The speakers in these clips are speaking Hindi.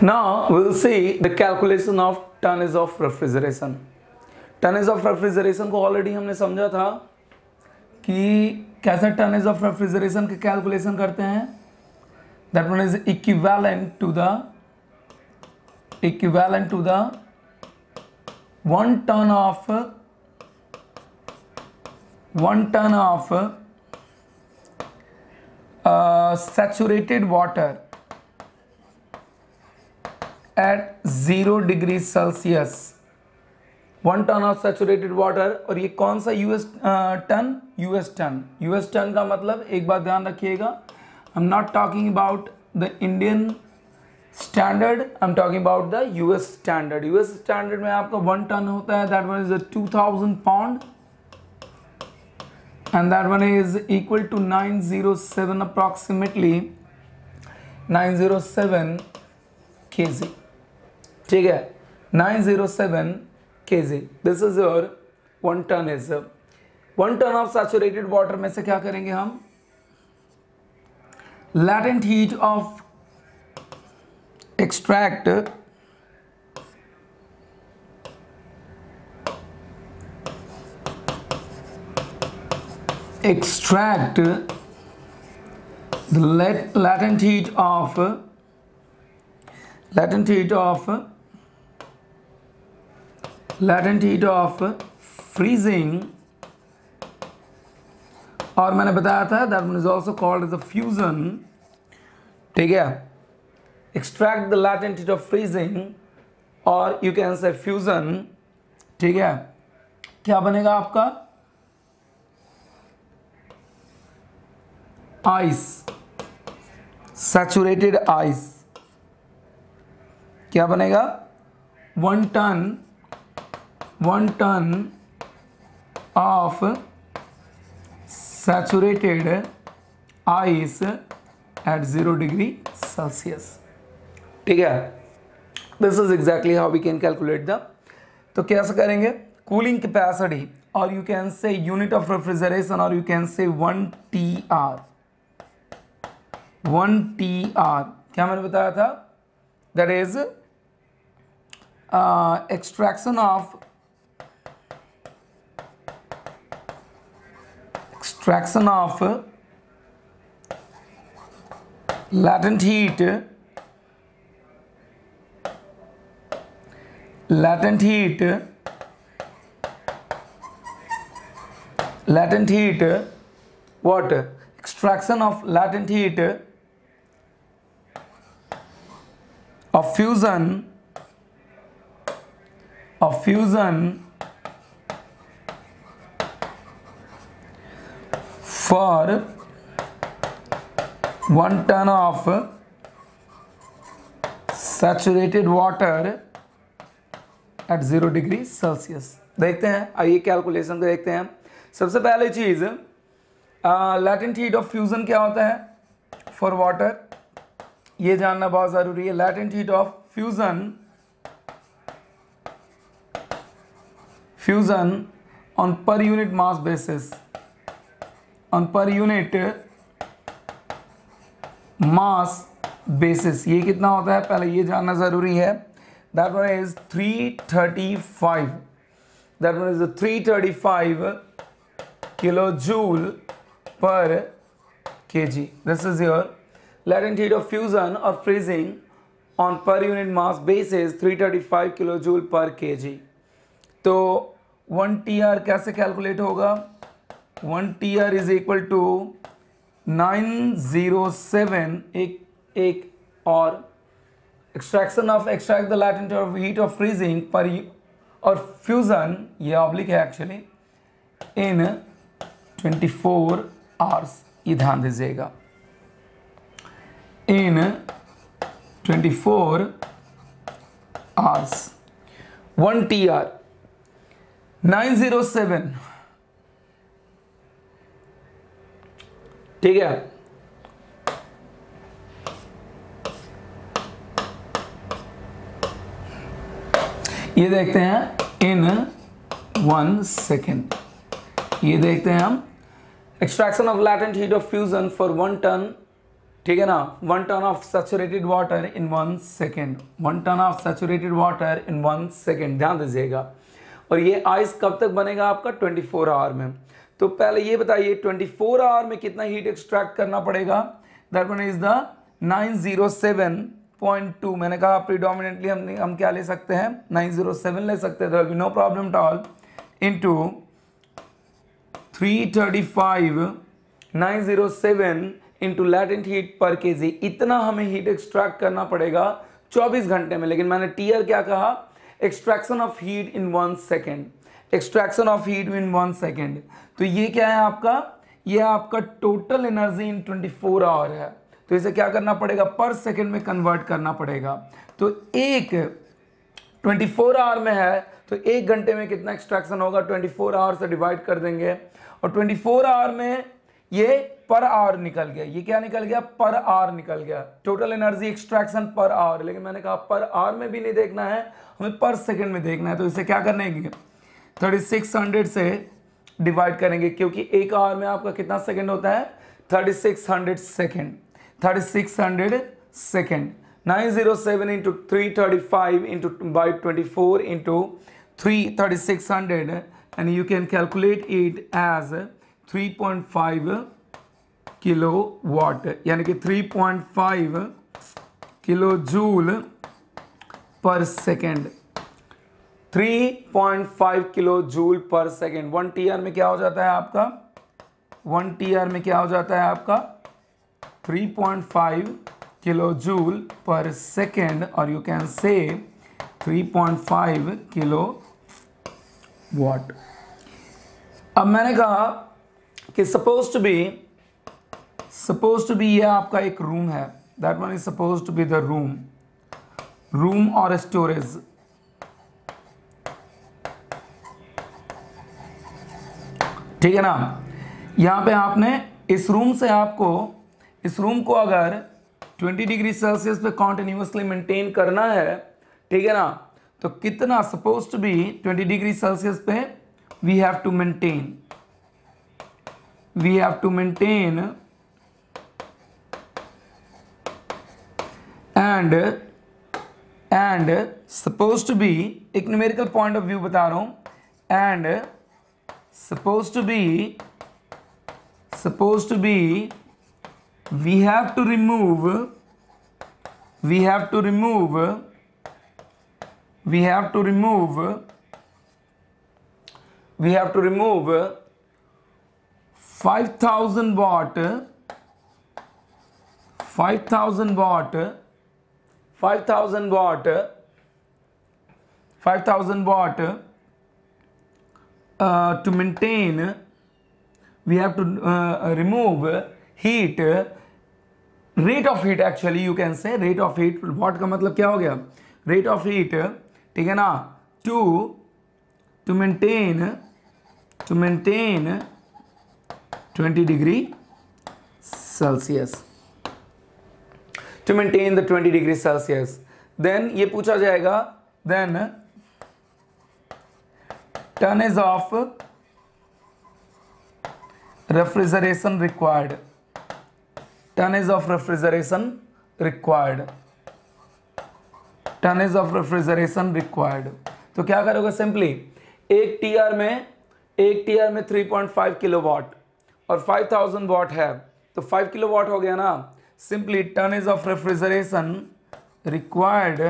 Now we'll see the calculation of tonnage of refrigeration. Tonnage of refrigeration को ऑलरेडी हमने समझा था कि कैसे टनेज ऑफ रेफ्रिजरेशन की कैलकुलेशन करते हैं. That one is equivalent to the 1 ton of saturated water at 0 degree Celsius. 1 ton of saturated water. और ये कौन सा यूएस टन का मतलब एक बात ध्यान रखिएगा, I am not talking about the Indian standard, I am talking about the US standard. US standard में आपका 1 टन होता है, that one is 2000 pound and that one is equal to 907 approximately 907 kg. ठीक है, 907 kg. This is your 1 ton is 1 ton of saturated water में से क्या करेंगे हम, latent heat of extract the latent heat of freezing, और मैंने बताया था that one is also called as a fusion. ठीक है, extract the latent heat of freezing और you can say fusion. ठीक है, क्या बनेगा आपका आइस, सैचुरेटेड आइस. क्या बनेगा 1 ton of saturated ice at 0 degree Celsius. ठीक है, this is exactly how we can calculate the. तो कैसे करेंगे, कूलिंग कैपेसिटी और you can say unit of refrigeration और you can say 1 TR. क्या मैंने बताया था, that is extraction of latent heat what, extraction of latent heat of fusion for 1 ton of saturated water at 0 degree Celsius. देखते हैं, आइए कैलकुलेशन को देखते हैं. सबसे पहले चीज लैटेंट हीट ऑफ फ्यूजन क्या होता है फॉर वाटर, ये जानना बहुत जरूरी है. Latent heat of fusion on per unit mass basis, ये कितना होता है पहले ये जानना जरूरी है. that one is 335, that one is 335 kilojoule per kg. This is your latent heat of fusion or freezing on per unit mass basis 335 kilojoule per kg. तो 1 TR कैसे कैलकुलेट होगा, 1 TR इज इक्वल टू 907 एक और extract the latent heat of freezing per और fusion, ये ऑब्लिक है एक्चुअली, in 24 hours. ये ध्यान दीजिएगा, in 24 hours. 1 TR 907. ठीक है, ये देखते हैं इन 1 सेकेंड. ये देखते हैं हम extraction of latent heat of fusion for 1 ton ठीक है ना, 1 ton of saturated water in 1 second, 1 ton of saturated water in 1 second, ध्यान दीजिएगा। और ये आइस कब तक बनेगा आपका 24 आवर में। तो पहले ये बताइए 24 आवर में कितना हीट एक्सट्रैक्ट करना पड़ेगा, दैट वन इज द 907.2। मैंने कहा प्रीडोमिनेटली हम क्या ले सकते हैं, 907 ले सकते हैं, तो no problem at all, into 335, 907 into latent heat पर केजी, इतना हमें हीट एक्सट्रैक्ट करना पड़ेगा 24 घंटे में। लेकिन मैंने टीयर क्या कहा, extraction of heat in 1 second, extraction of heat in 1 second. तो ये क्या है आपका, ये आपका टोटल एनर्जी इन 24 आवर है। तो इसे क्या करना पड़ेगा, पर सेकेंड में कन्वर्ट करना पड़ेगा। तो एक 24 आवर में है तो 1 घंटे में कितना एक्सट्रैक्शन होगा, 24 आवर से डिवाइड कर देंगे, और 24 आवर में ये पर आवर निकल गया, ये क्या निकल गया, पर आवर निकल गया, total energy extraction per hour. लेकिन मैंने कहा पर आवर में भी नहीं देखना है, हमें पर सेकेंड में देखना है। तो इसे क्या करेंगे, 3600 से डिवाइड करेंगे, क्योंकि एक आवर में आपका कितना सेकेंड होता है, 3600 second, 3600 second. 907 into 335 into by 24 into 3600, and you can calculate it as 3.5 kilowatt, यानी कि 3.5 kilo joule per second, 3.5 kilo joule per second. 1 TR में क्या हो जाता है आपका, 1 TR में क्या हो जाता है आपका 3.5 किलो जूल पर सेकेंड, और यू कैन से 3.5 किलो वाट। अब मैंने कहा कि सपोज टू बी ये आपका एक रूम है, that one is suppose to be the room और स्टोरेज। ठीक है ना, यहां पे आपने इस रूम को अगर 20 डिग्री सेल्सियस पे कॉन्टिन्यूसली मेंटेन करना है, ठीक है ना, तो कितना, suppose to be 20 degree Celsius पे we have to maintain and suppose to be, एक न्यूमेरिकल पॉइंट ऑफ व्यू बता रहा हूं, and suppose to be we have to remove 5000 watt to maintain, we have to remove heat, rate of heat, actually you can say rate of heat, watt का मतलब क्या हो गया, rate of heat, ठीक है ना, to maintain 20 degree Celsius, to maintain the 20 degree Celsius। then ये पूछा जाएगा, then tonnage of refrigeration required, tonnage of refrigeration required। तो क्या करोगे, सिंपली एक टीआर में 3.5 किलोवाट और 5000 वाट है, तो 5 किलोवाट हो गया ना। Simply tonnage of refrigeration required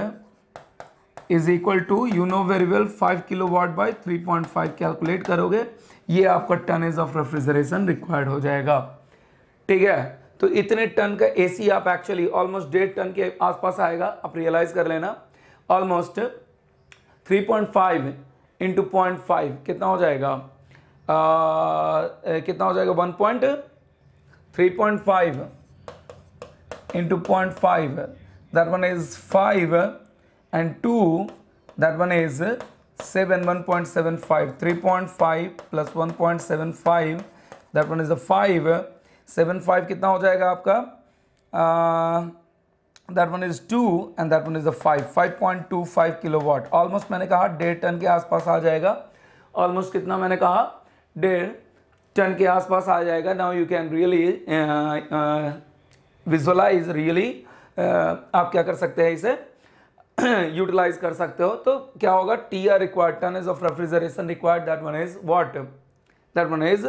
is equal to, you know very well, 5 kilowatt by 3.5 calculate करोगे, ये आपका टनेज ऑफ रेफ्रिजरेशन रिक्वायर्ड हो जाएगा। ठीक है, तो इतने टन का एसी आप एक्चुअली ऑलमोस्ट 1.5 टन के आसपास आएगा, आप रियलाइज कर लेना। ऑलमोस्ट 3.5 इंटू 0.5 कितना हो जाएगा, 3.5 into 0.5, that one is 5 and 2, that one is 7, 1.75, 3.5 plus 1.75, that one is a 5, 7.5 कितना हो जाएगा आपका, that one is 2 and that one is a 5.25 kilowatt. Almost मैंने कहा 1.5 टन के आसपास आ जाएगा, ऑलमोस्ट कितना मैंने कहा 1.5 टन के आसपास आ जाएगा। Now you can really visualize really आप क्या कर सकते हैं, इसे यूटिलाइज कर सकते हो। तो क्या होगा, T R required, tonnage of refrigeration required, that one is what, that one is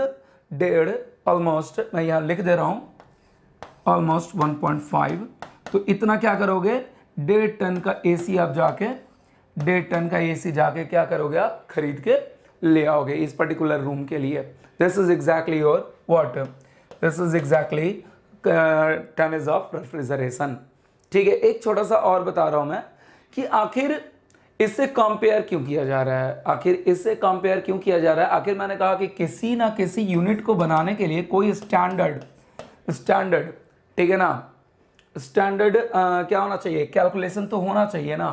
1.5 almost, मैं यहाँ लिख दे रहा हूँ ऑलमोस्ट 1.5। तो इतना क्या करोगे, 1.5 टन का एसी आप जाके 1.5 टन का एसी जाके क्या करोगे, आप खरीद के ले आओगे इस पर्टिकुलर रूम के लिए। This is exactly your what, this is exactly tonnage of refrigeration. ठीक है, एक छोटा सा और बता रहा हूं मैं कि आखिर इससे कंपेयर क्यों किया जा रहा है, आखिर इससे कंपेयर क्यों किया जा रहा है। आखिर मैंने कहा कि किसी ना किसी यूनिट को बनाने के लिए कोई स्टैंडर्ड, ठीक है ना, स्टैंडर्ड क्या होना चाहिए, कैलकुलेशन तो होना चाहिए ना,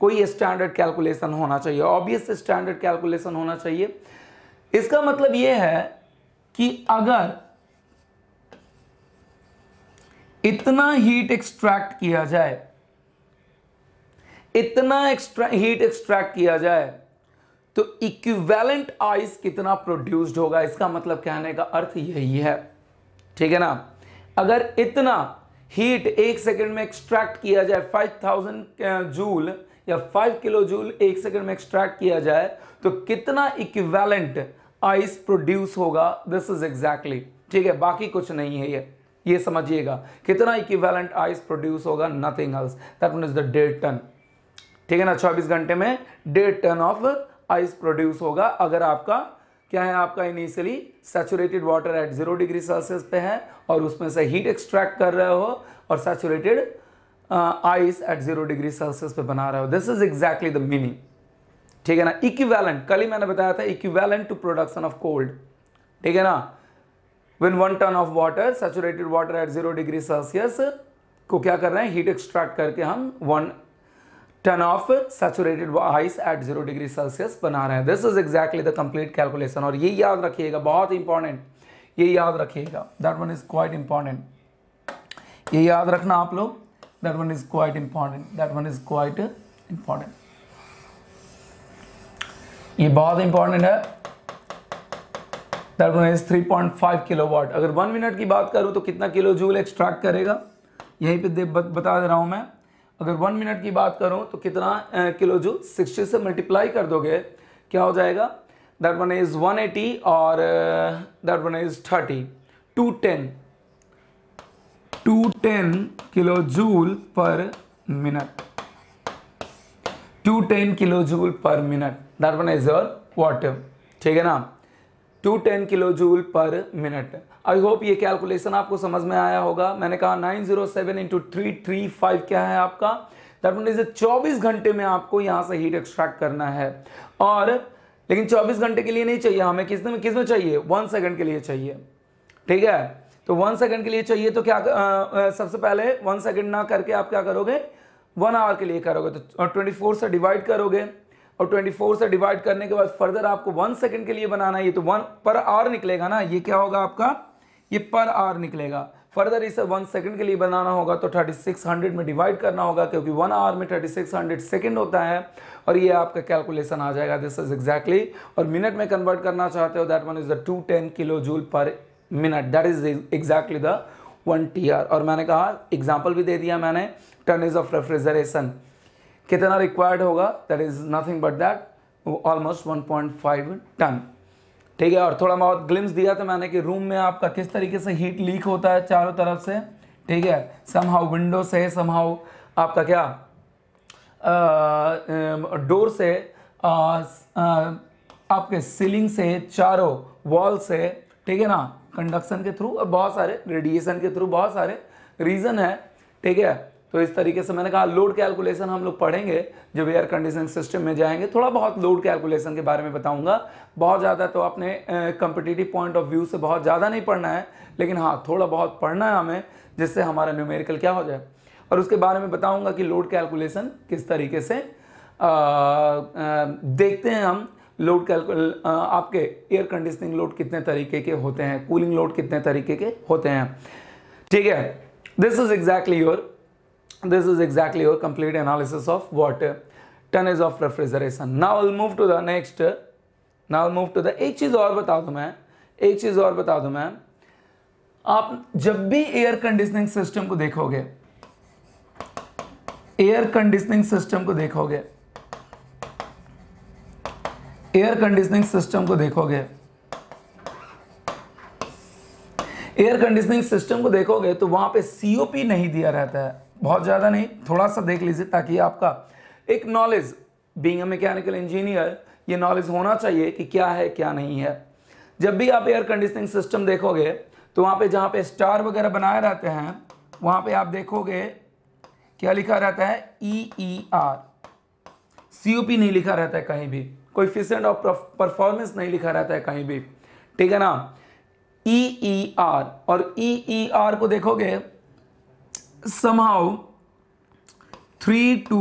कोई स्टैंडर्ड कैलकुलेशन होना चाहिए, ऑब्वियस स्टैंडर्ड कैलकुलेशन होना चाहिए। इसका मतलब यह है कि अगर इतना हीट एक्सट्रैक्ट किया जाए, इतना हीट एक्सट्रैक्ट किया जाए तो इक्विवेलेंट आइस कितना प्रोड्यूस्ड होगा, इसका मतलब कहने का अर्थ यही है। ठीक है ना, अगर इतना हीट 1 सेकंड में एक्सट्रैक्ट किया जाए, 5000 जूल या 5 किलो जूल 1 सेकंड में एक्सट्रैक्ट किया जाए तो कितना इक्विवेलेंट आइस प्रोड्यूस होगा, दिस इज एग्जैक्टली, ठीक है, बाकी कुछ नहीं है ये समझिएगा, कितना इक्विवेलेंट आइस प्रोड्यूस होगा, nothing else, that means the 1.5 ton. ठीक है ना, 24 घंटे में 1.5 टन ऑफ आइस प्रोड्यूस होगा। अगर आपका क्या है, आपका initially saturated water at 0 degree Celsius पे है और उसमें से हीट एक्सट्रैक्ट कर रहे हो और saturated ice at 0 degree Celsius पे बना रहे हो, this is exactly the meaning. ठीक है ना, इक्विवेलेंट, कल ही मैंने बताया था, equivalent to production of cold. ठीक है ना, when 1 ton of water, saturated water at 0 degree Celsius को क्या कर रहे हैं, हीट एक्सट्रैक्ट करके हम 1 ton of saturated ice at 0 degree Celsius बना रहे हैं। This is exactly the complete calculation. और ये याद रखिएगा, बहुत इंपॉर्टेंट, ये याद रखिएगा, that one is quite important, ये याद रखना आप लोग, that one is quite important, that one is quite important, ये बहुत इंपॉर्टेंट है। That one is 3.5 kilowatt. अगर 1 मिनट की बात करूं तो कितना किलो जूल एक्सट्रैक्ट करेगा, यहीं पे बता दे रहा हूं मैं। अगर 1 मिनट की बात करूं तो कितना किलो जूल, 60 से मल्टीप्लाई कर दोगे क्या हो जाएगा, दैट वन इज 180 और that one is 30, 210 kilo joule पर मिनट, 210 किलो जूल पर minute, that one is your water. ठीक है ना, 210 किलो जूल पर मिनट। आई होप ये कैलकुलेशन आपको समझ में आया होगा। मैंने कहा 907 इंटू 335 क्या है आपका, दैट मीन्स 24 घंटे में आपको यहां से हीट एक्सट्रैक्ट करना है। और लेकिन 24 घंटे के लिए नहीं चाहिए हमें, किस में चाहिए, 1 सेकंड के लिए चाहिए। ठीक है, तो 1 सेकंड के लिए चाहिए तो क्या सबसे पहले 1 सेकंड ना करके आप क्या करोगे, 1 आवर के लिए करोगे तो 24 से डिवाइड करोगे और 24 से डिवाइड करने के बाद फर्दर आपको 1 सेकंड के लिए बनाना है, ये तो 1 पर आवर निकलेगा ना, ये क्या होगा आपका, ये पर आवर निकलेगा। फर्दर इसे 1 सेकंड के लिए बनाना होगा तो 3600 में डिवाइड करना होगा, क्योंकि 1 आवर में 3600 सेकंड होता है और ये आपका कैलकुलेशन आ जाएगा, दिस इज एग्जैक्टली। और मिनट में कन्वर्ट करना चाहते हो, that one is the 210 kilo joule पर minute, that is exactly the 1 TR। और मैंने कहा एग्जाम्पल भी दे दिया मैंने, टनेज ऑफ रेफ्रिजरेशन कितना रिक्वायर्ड होगा, that is nothing but that almost 1.5 ton. ठीक है, और थोड़ा बहुत ग्लिम्स दिया था मैंने कि रूम में आपका किस तरीके से हीट लीक होता है चारों तरफ से। ठीक है, समहाउ विंडो से, समहाउ आपका क्या डोर से, आपके सीलिंग से, चारों वॉल से, ठीक है ना, कंडक्शन के थ्रू और बहुत सारे रेडिएशन के थ्रू, बहुत सारे रीजन है। ठीक है, तो इस तरीके से मैंने कहा लोड कैलकुलेशन हम लोग पढ़ेंगे जब एयर कंडीशनिंग सिस्टम में जाएंगे, थोड़ा बहुत लोड कैलकुलेशन के बारे में बताऊंगा। बहुत ज़्यादा तो अपने कॉम्पिटिटिव पॉइंट ऑफ व्यू से बहुत ज़्यादा नहीं पढ़ना है, लेकिन हाँ थोड़ा बहुत पढ़ना है हमें, जिससे हमारा न्यूमेरिकल क्या हो जाए। और उसके बारे में बताऊंगा कि लोड कैलकुलेशन किस तरीके से देखते हैं हम, लोड आपके एयर कंडीशनिंग लोड कितने तरीके के होते हैं, कूलिंग लोड कितने तरीके के होते हैं। ठीक है, this is exactly your complete analysis of what tonnage of refrigeration. Now I'll move to the next. एक चीज और बता दूं मैं, आप जब भी एयर कंडीशनिंग सिस्टम को देखोगे, एयर कंडीशनिंग सिस्टम को देखोगे, एयर कंडीशनिंग सिस्टम को देखोगे, एयर कंडीशनिंग सिस्टम को देखोगे तो वहां पे सीओपी नहीं दिया रहता है, बहुत ज्यादा नहीं, थोड़ा सा देख लीजिए ताकि आपका एक knowledge, being a mechanical engineer, ये नॉलेज होना चाहिए कि क्या है क्या नहीं है। जब भी आप एयर कंडीशनिंग सिस्टम देखोगे तो वहां पे जहां पे स्टार वगैरह बनाए रहते हैं वहां पे आप देखोगे क्या लिखा रहता है, EER, COP नहीं लिखा रहता है कहीं भी, कोएफिशिएंट ऑफ परफॉर्मेंस नहीं लिखा रहता है कहीं भी, ठीक है ना, EER। और EER को देखोगे somehow 3 to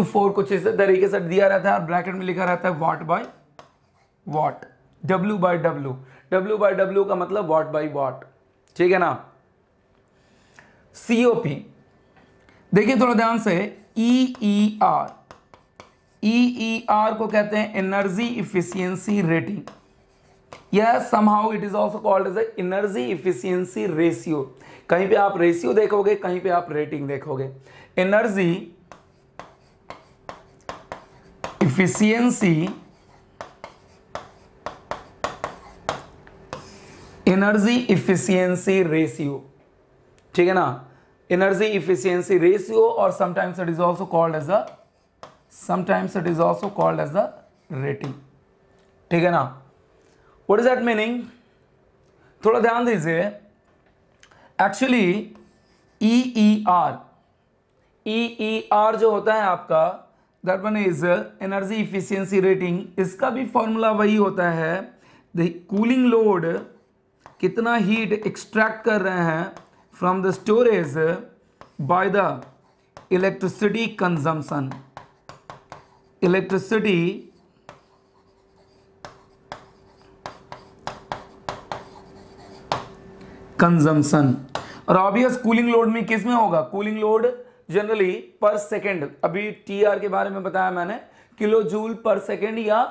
4 कुछ इस तरीके से दिया रहता है और ब्रैकेट में लिखा रहता है watt by watt, W by W, W by W का मतलब वाट बाय वाट, ठीक है ना। COP देखिए थोड़ा ध्यान से, EER, EER को कहते हैं एनर्जी इफिशियंसी रेटिंग, या somehow it is also called as a energy efficiency ratio। कहीं पे आप रेशियो देखोगे, कहीं पे आप रेटिंग देखोगे। Energy efficiency, energy efficiency ratio, ठीक है ना, एनर्जी इफिशियंसी रेशियो, और sometimes it is also called as a, sometimes it is also called as a rating, ठीक है ना। व्हाट इज दैट मीनिंग, थोड़ा ध्यान दीजिए। एक्चुअली EER, EER जो होता है आपका, that one is energy efficiency rating, इसका भी फॉर्मूला वही होता है, द कूलिंग लोड, कितना हीट एक्सट्रैक्ट कर रहे हैं from the storage by the electricity consumption, electricity consumption. और ऑब्वियस कूलिंग लोड में किस में होगा, कूलिंग लोड जनरली पर सेकेंड, अभी TR के बारे में बताया मैंने, किलो जूल पर सेकेंड या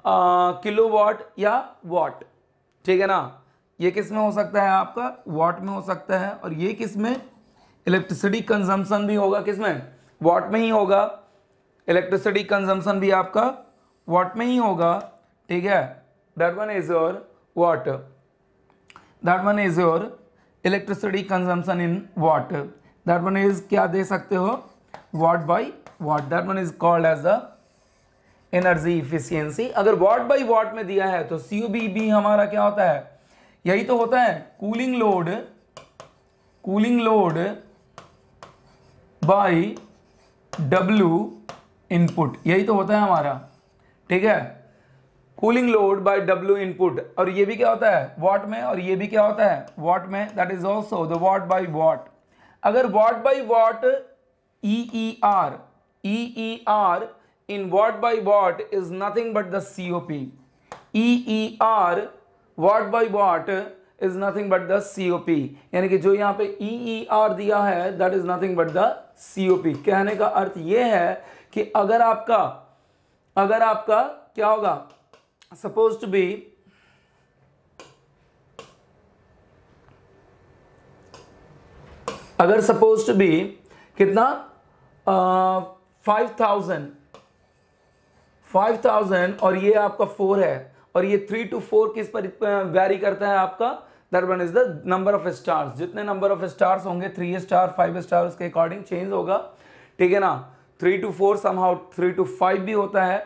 किलो वाट या वाट, ठीक है ना। ये किस में हो सकता है आपका, वाट में हो सकता है, और ये किस में, इलेक्ट्रिसिटी कंजम्पशन भी होगा किस में, वाट में ही होगा, इलेक्ट्रिसिटी कंजम्पशन भी आपका वाट में ही होगा, ठीक है। That one is your watt, that one is your electricity consumption in watt, that one is क्या दे सकते हो, watt by watt, that one is called as the energy efficiency. अगर वाट बाई वाट में दिया है तो COP भी हमारा क्या होता है, यही तो होता है, cooling load, cooling load by W input, यही तो होता है हमारा, ठीक है, cooling load bye W input. और ये भी क्या होता है वाट में, और ये भी क्या होता है वाट में, that is also the watt by watt. अगर watt by watt EER, EER in watt by watt is nothing but the COP, EER watt by watt is nothing but the COP, यानी कि जो यहाँ पे EER दिया है that is nothing but the COP। कहने का अर्थ ये है कि अगर आपका क्या होगा, supposed to be अगर supposed to be कितना 5000 और ये आपका 4 है, और ये 3 to 4 किस पर वैरी करता है आपका, that one is the number of stars, जितने नंबर ऑफ स्टार्स होंगे 3 स्टार 5 स्टार उसके अकॉर्डिंग चेंज होगा, ठीक है ना। 3 to 4 समहाउ 3 to 5 भी होता है,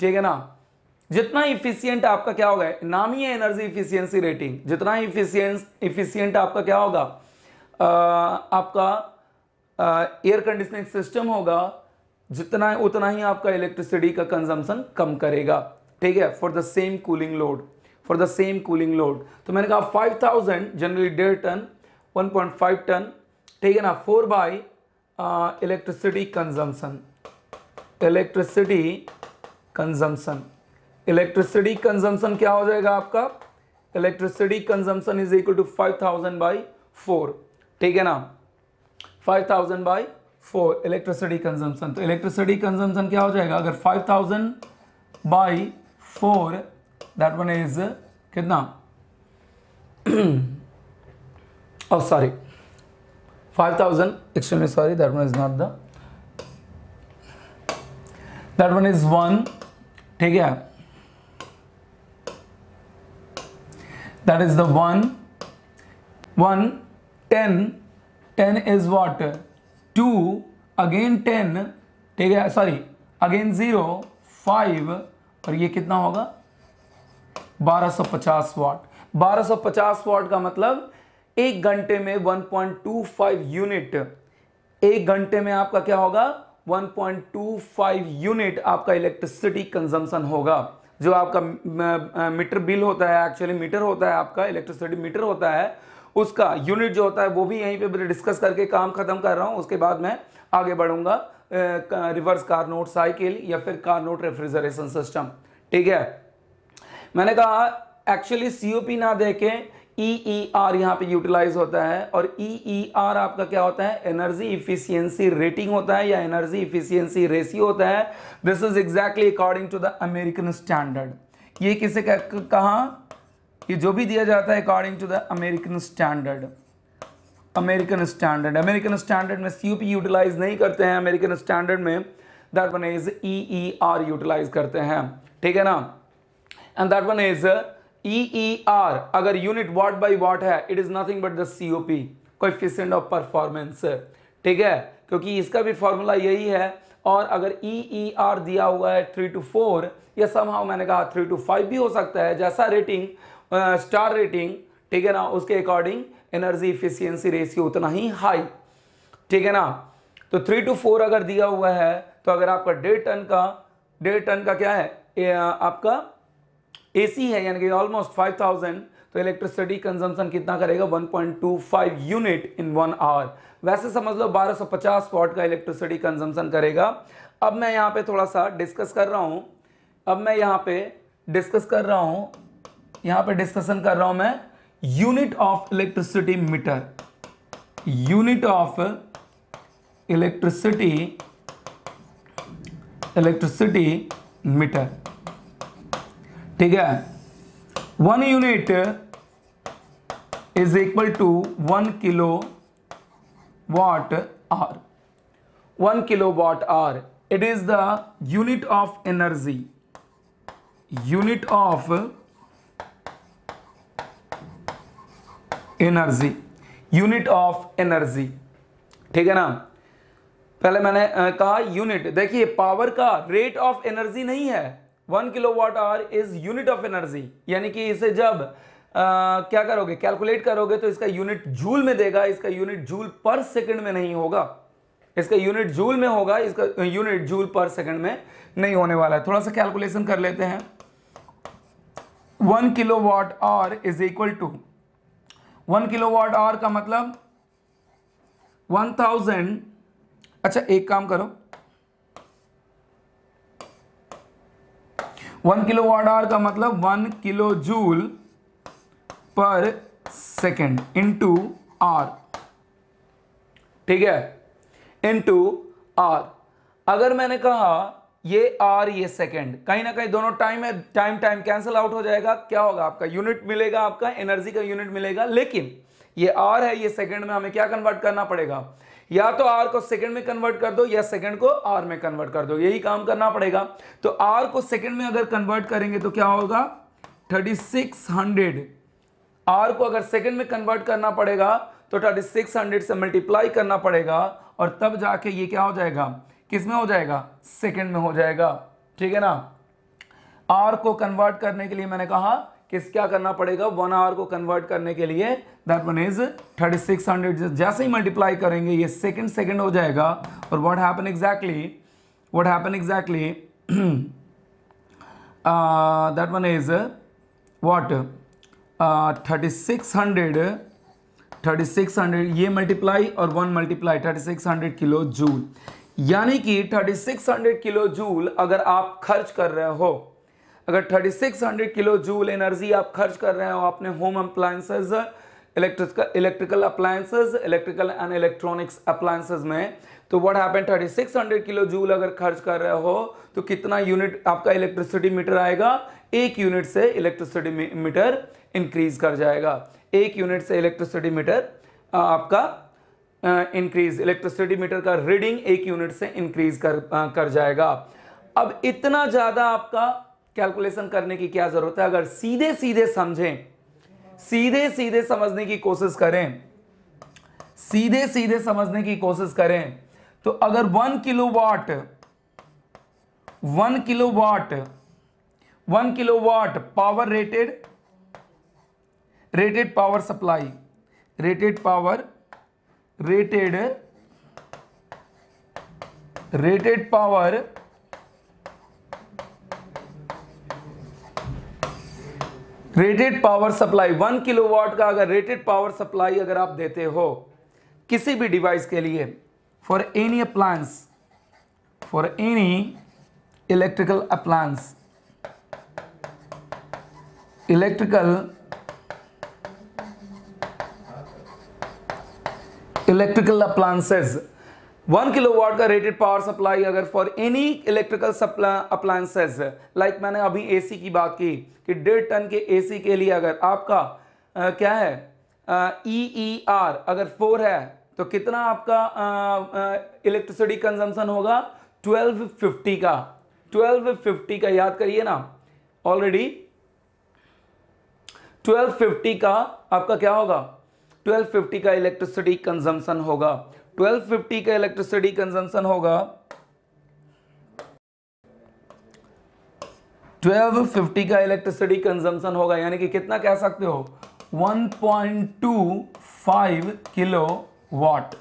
ठीक है ना। जितना इफिशियंट आपका क्या होगा, नाम ही है एनर्जी इफिशियंसी रेटिंग, जितना इफिशियंट आपका क्या होगा, आपका एयर कंडीशनिंग सिस्टम होगा, जितना उतना ही आपका इलेक्ट्रिसिटी का कंजम्पशन कम करेगा, ठीक है, for the same cooling load, for the same cooling load. तो मैंने कहा 5000 जनरली 1.5 टन 1.5 टन, ठीक है ना, 4 by electricity consumption, electricity consumption, electricity consumption क्या हो जाएगा आपका, electricity consumption is equal to 5000 by 4, ठीक है ना, 5000 बाई 4 इलेक्ट्रिसिटी कंजम्पशन। तो इलेक्ट्रिसिटी कंजम्पशन क्या हो जाएगा, अगर 5000 बाई 4 दैट वन इज कितना oh sorry 5000, extremely sorry, that one is not the, that one is 1, ठीक है, that is the 1 1 10 10 is what 2 again 10, ठीक है, सॉरी अगेन 0 5 और ये कितना होगा 1250 वाट। 1250 वाट का मतलब एक घंटे में 1.25 यूनिट, एक घंटे में आपका क्या होगा 1.25 यूनिट आपका इलेक्ट्रिसिटी कंजम्पशन होगा। जो आपका मीटर बिल होता है, एक्चुअली मीटर होता है आपका, इलेक्ट्रिसिटी मीटर होता है, उसका यूनिट जो होता है वो भी यहीं पे डिस्कस करके काम खत्म कर रहा हूं। उसके बाद मैं आगे बढ़ूंगा रिवर्स कारनोट साइकिल या फिर कारनोट रेफ्रिजरेशन सिस्टम, ठीक है। मैंने कहा एक्चुअली सीओपी ना देके EER यहाँ पे यूटिलाइज होता है, और EER आपका क्या होता है एनर्जी इफिशियंसी रेटिंग होता है या एनर्जी इफिशियंसी रेशियो होता है। This is exactly according to the American standard. ये किसे कहा, ये जो भी दिया जाता है according to the American standard. American standard में COP यूटिलाइज नहीं करते हैं, अमेरिकन स्टैंडर्ड में that one is EER utilize करते हैं, ठीक है ना। And that one is EER अगर यूनिट वाट बाई वाट है, it is nothing but the COP, coefficient of performance, ठीक है, क्योंकि इसका भी फॉर्मूला यही है। और अगर EER दिया हुआ है 3 to 4 या समहाउ मैंने कहा 3 to 5 भी हो सकता है, जैसा रेटिंग स्टार रेटिंग, ठीक है ना, उसके अकॉर्डिंग एनर्जी इफिशियंसी रेशियो उतना ही हाई, ठीक है ना। तो 3 to 4 अगर दिया हुआ है, तो अगर आपका 1.5 टन का क्या है आपका AC है, यानी कि ऑलमोस्ट 5000, तो इलेक्ट्रिसिटी कंजम्पशन कितना करेगा 1.25 यूनिट इन 1 आवर। वैसे समझ लो 1250 वाट का इलेक्ट्रिसिटी कंजम्पशन करेगा। अब मैं यहाँ पे थोड़ा सा डिस्कस कर रहा हूँ, यहाँ पे डिस्कशन कर रहा हूँ मैं unit of electricity meter, unit of electricity meter, ठीक है। 1 unit is equal to 1 kilo watt hour. 1 kilo watt hour, it is the unit of energy, unit of energy, unit of energy, ठीक है ना। पहले मैंने कहा यूनिट, देखिए पावर का रेट ऑफ एनर्जी नहीं है, 1 kilowatt hour is unit of energy, यानी कि इसे जब क्या करोगे कैलकुलेट करोगे तो इसका यूनिट जूल में देगा, इसका यूनिट जूल पर सेकंड में नहीं होगा, इसका यूनिट जूल में होगा, इसका यूनिट जूल पर सेकंड में नहीं होने वाला है। थोड़ा सा कैलकुलेशन कर लेते हैं। 1 kilowatt hour is equal to 1 kilowatt hour का मतलब 1000। अच्छा एक काम करो, 1 किलोवाट आवर का मतलब 1 kilo joule per second into R, ठीक है, इंटू आर। अगर मैंने कहा ये आर ये सेकेंड, कहीं ना कहीं दोनों टाइम है, टाइम कैंसिल आउट हो जाएगा, क्या होगा आपका यूनिट मिलेगा, आपका एनर्जी का यूनिट मिलेगा। लेकिन ये आर है, ये सेकेंड में हमें क्या कन्वर्ट करना पड़ेगा, या तो आर को सेकंड में कन्वर्ट कर दो या सेकंड को आर में कन्वर्ट कर दो, यही काम करना पड़ेगा। तो आर को सेकंड में अगर कन्वर्ट करेंगे तो क्या होगा 3600। आर को अगर सेकंड में कन्वर्ट करना पड़ेगा तो 3600 से मल्टीप्लाई करना पड़ेगा, और तब जाके ये क्या हो जाएगा, किस में हो जाएगा, सेकंड में हो जाएगा, ठीक है ना। आर को कन्वर्ट करने के लिए मैंने कहा किस क्या करना पड़ेगा, 1 आवर को कन्वर्ट करने के लिए दैट वन इज 3600। जैसे ही मल्टीप्लाई करेंगे ये सेकंड हो जाएगा, और what happen exactly that one is what 3600 ये मल्टीप्लाई और 1 मल्टीप्लाई 3600 किलो जूल, यानी कि 3600 किलो जूल अगर आप खर्च कर रहे हो, अगर 3600 किलो जूल एनर्जी आप खर्च कर रहे हो अपने home appliances, electrical appliances, electrical and electronics appliances में, तो व्हाट हैपन 3600 किलो जूल अगर खर्च कर रहे हो तो कितना यूनिट आपका इलेक्ट्रिसिटी मीटर आएगा, 1 यूनिट से इलेक्ट्रिसिटी मीटर इंक्रीज कर जाएगा। 1 यूनिट से इलेक्ट्रिसिटी मीटर आपका इंक्रीज, इलेक्ट्रिसिटी मीटर का रीडिंग 1 यूनिट से इंक्रीज कर जाएगा। अब इतना ज़्यादा आपका कैलकुलेशन करने की क्या ज़रूरत है, अगर सीधे सीधे समझें, सीधे सीधे समझने की कोशिश करें, सीधे सीधे समझने की कोशिश करें, तो अगर 1 kilowatt 1 kilowatt power rated power supply, rated power supply 1 kilowatt का अगर रेटेड पावर सप्लाई अगर आप देते हो किसी भी डिवाइस के लिए, for any appliance, for any electrical appliance, electrical appliances, 1 kilowatt का रेटेड पावर सप्लाई अगर for any electrical appliances, like मैंने अभी एसी की बात की कि 1.5 टन के एसी के लिए अगर आपका क्या है EER अगर 4 है तो कितना आपका इलेक्ट्रिसिटी कंजम्पशन होगा 1250 का, 1250 का याद करिए ना, ऑलरेडी 1250 का आपका क्या होगा, 1250 का इलेक्ट्रिसिटी कंजम्पशन होगा, 1250 का इलेक्ट्रिसिटी कंजम्पशन होगा, 1250 का इलेक्ट्रिसिटी कंजम्पशन होगा, यानी कि कितना कह सकते हो 1.25 किलोवाट,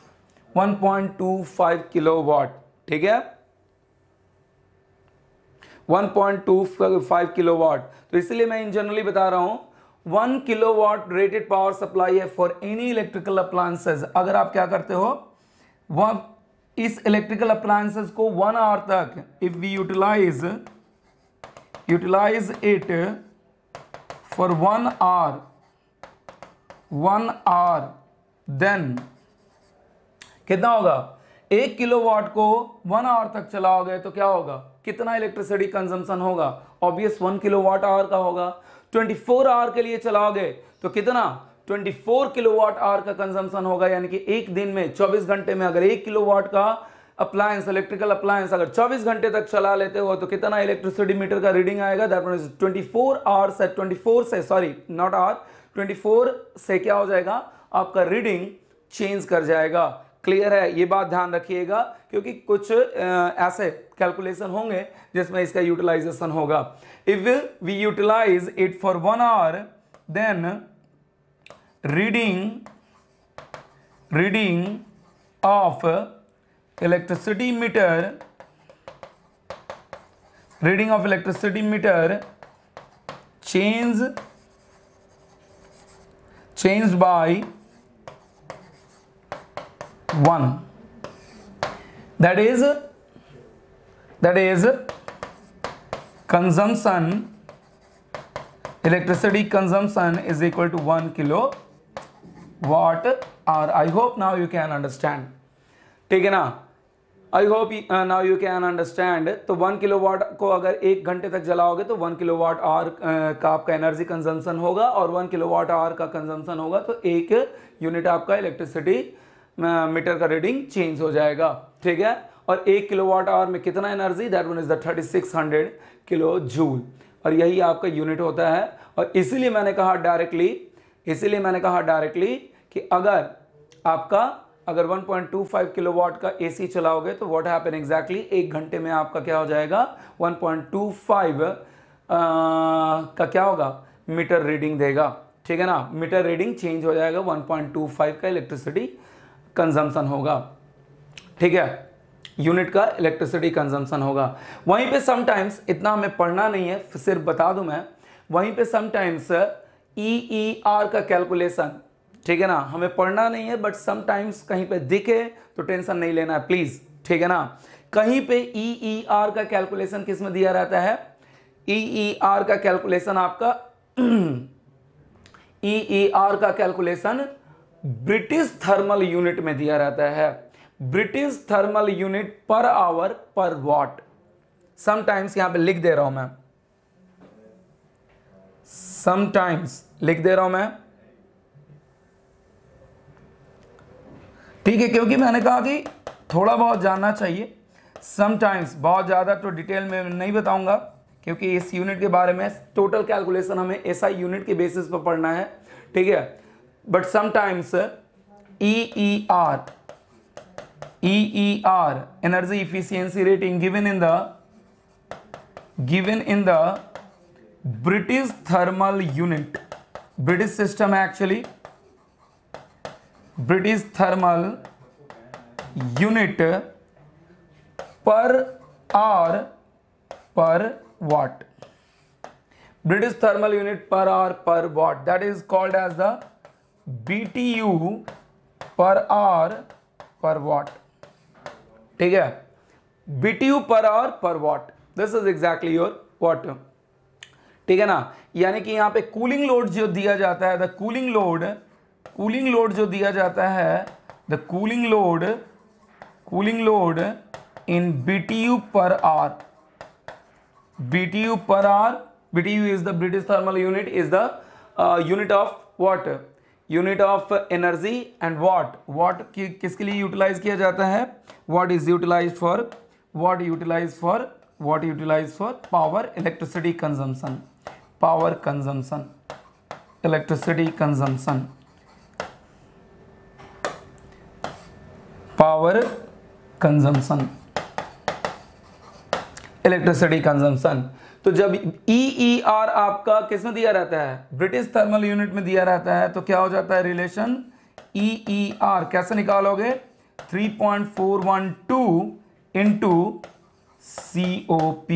1.25 किलोवाट, ठीक है 1.25 किलोवाट। तो इसलिए मैं इन जनरली बता रहा हूं 1 किलोवाट रेटेड पावर सप्लाई है फॉर एनी इलेक्ट्रिकल अप्लायंसेस। अगर आप क्या करते हो, वह इस इलेक्ट्रिकल अप्लायंसेस को 1 आवर तक if we utilize it for 1 hour then कितना होगा, 1 किलोवाट को 1 आवर तक चलाओगे तो क्या होगा, कितना इलेक्ट्रिसिटी कंजम्पशन होगा, ऑब्वियस 1 किलोवाट आवर का होगा। 24 आवर के लिए चलाओगे तो कितना 24 किलोवाट आवर का कंजम्पशन होगा, यानी कि एक दिन में 24 घंटे में अगर 1 किलोवाट का अप्लायंस, इलेक्ट्रिकल अप्लायंस अगर 24 घंटे तक चला लेते हो तो कितना इलेक्ट्रिसिटी मीटर का रीडिंग आएगा, दैट मींस 24 आवर्स से 24 से सॉरी नॉट आवर 24 से क्या हो जाएगा आपका रीडिंग चेंज कर जाएगा। क्लियर है, ये बात ध्यान रखिएगा क्योंकि कुछ ऐसे कैलकुलेशन होंगे जिसमें इसका यूटिलाइजेशन होगा। If we utilize it for 1 hour then reading of electricity meter changed by 1, that is consumption, electricity consumption is equal to 1 kilowatt hour. I hope now you can understand, ठीक है ना, आई hope now you can understand. तो 1 किलोवाट को अगर 1 घंटे तक जलाओगे तो 1 किलोवाट आवर का आपका एनर्जी कंजम्पशन होगा, और 1 किलोवाट आवर का कंजम्पशन होगा तो 1 यूनिट आपका इलेक्ट्रिसिटी मीटर का रीडिंग चेंज हो जाएगा, ठीक है। और 1 किलोवाट आवर में कितना energy, that means the 3600 kilo joule, और यही आपका यूनिट होता है। और इसीलिए मैंने कहा डायरेक्टली कि अगर 1.25 किलोवाट का एसी चलाओगे तो व्हाट हैपन एग्जैक्टली, 1 घंटे में आपका क्या हो जाएगा 1.25 का क्या होगा मीटर रीडिंग देगा, ठीक है ना, मीटर रीडिंग चेंज हो जाएगा, 1.25 का इलेक्ट्रिसिटी कंजम्पशन होगा, ठीक है, यूनिट का इलेक्ट्रिसिटी कंजम्पशन होगा। वहीं पे समटाइम्स, इतना हमें पढ़ना नहीं है, सिर्फ बता दूं मैं, वहीं पे समटाइम्स EER का कैलकुलेशन, ठीक है ना, हमें पढ़ना नहीं है बट समटाइम्स कहीं पे दिखे तो टेंशन नहीं लेना है प्लीज, ठीक है ना। कहीं पे EER का कैलकुलेशन किस में दिया रहता है, EER का कैलकुलेशन आपका EER का कैलकुलेशन ब्रिटिश थर्मल यूनिट में दिया रहता है, British thermal unit per hour पर वॉट। समटाइम्स यहां पे लिख दे रहा हूं मैं, समटाइम्स लिख दे रहा हूं मैं, ठीक है, क्योंकि मैंने कहा कि थोड़ा बहुत जानना चाहिए, समटाइम्स बहुत ज़्यादा तो डिटेल में नहीं बताऊंगा, क्योंकि इस यूनिट के बारे में टोटल कैलकुलेशन हमें एसआई यूनिट के बेसिस पर पढ़ना है, ठीक है। But sometimes EER energy efficiency rating given in the British thermal unit, British system है actually, British thermal unit per hour per watt, British thermal unit per hour per watt, that is called as the BTU per hour per watt, ठीक है, BTU per hour per watt, this is exactly your watt, ठीक है ना। यानी कि यहाँ पे कूलिंग लोड जो दिया जाता है, द कूलिंग लोड जो दिया जाता है, the cooling load in BTU per hour, BTU per hour, BTU is the British thermal unit, is the unit of what? Unit of energy, and watt किसके लिए यूटिलाइज किया जाता है? Watt is utilized for power, electricity consumption, electricity consumption, electricity consumption. तो जब EER आपका किस में दिया रहता है? ब्रिटिश थर्मल यूनिट में दिया रहता है, तो क्या हो जाता है रिलेशन? EER कैसे निकालोगे? 3.412 इंटू COP,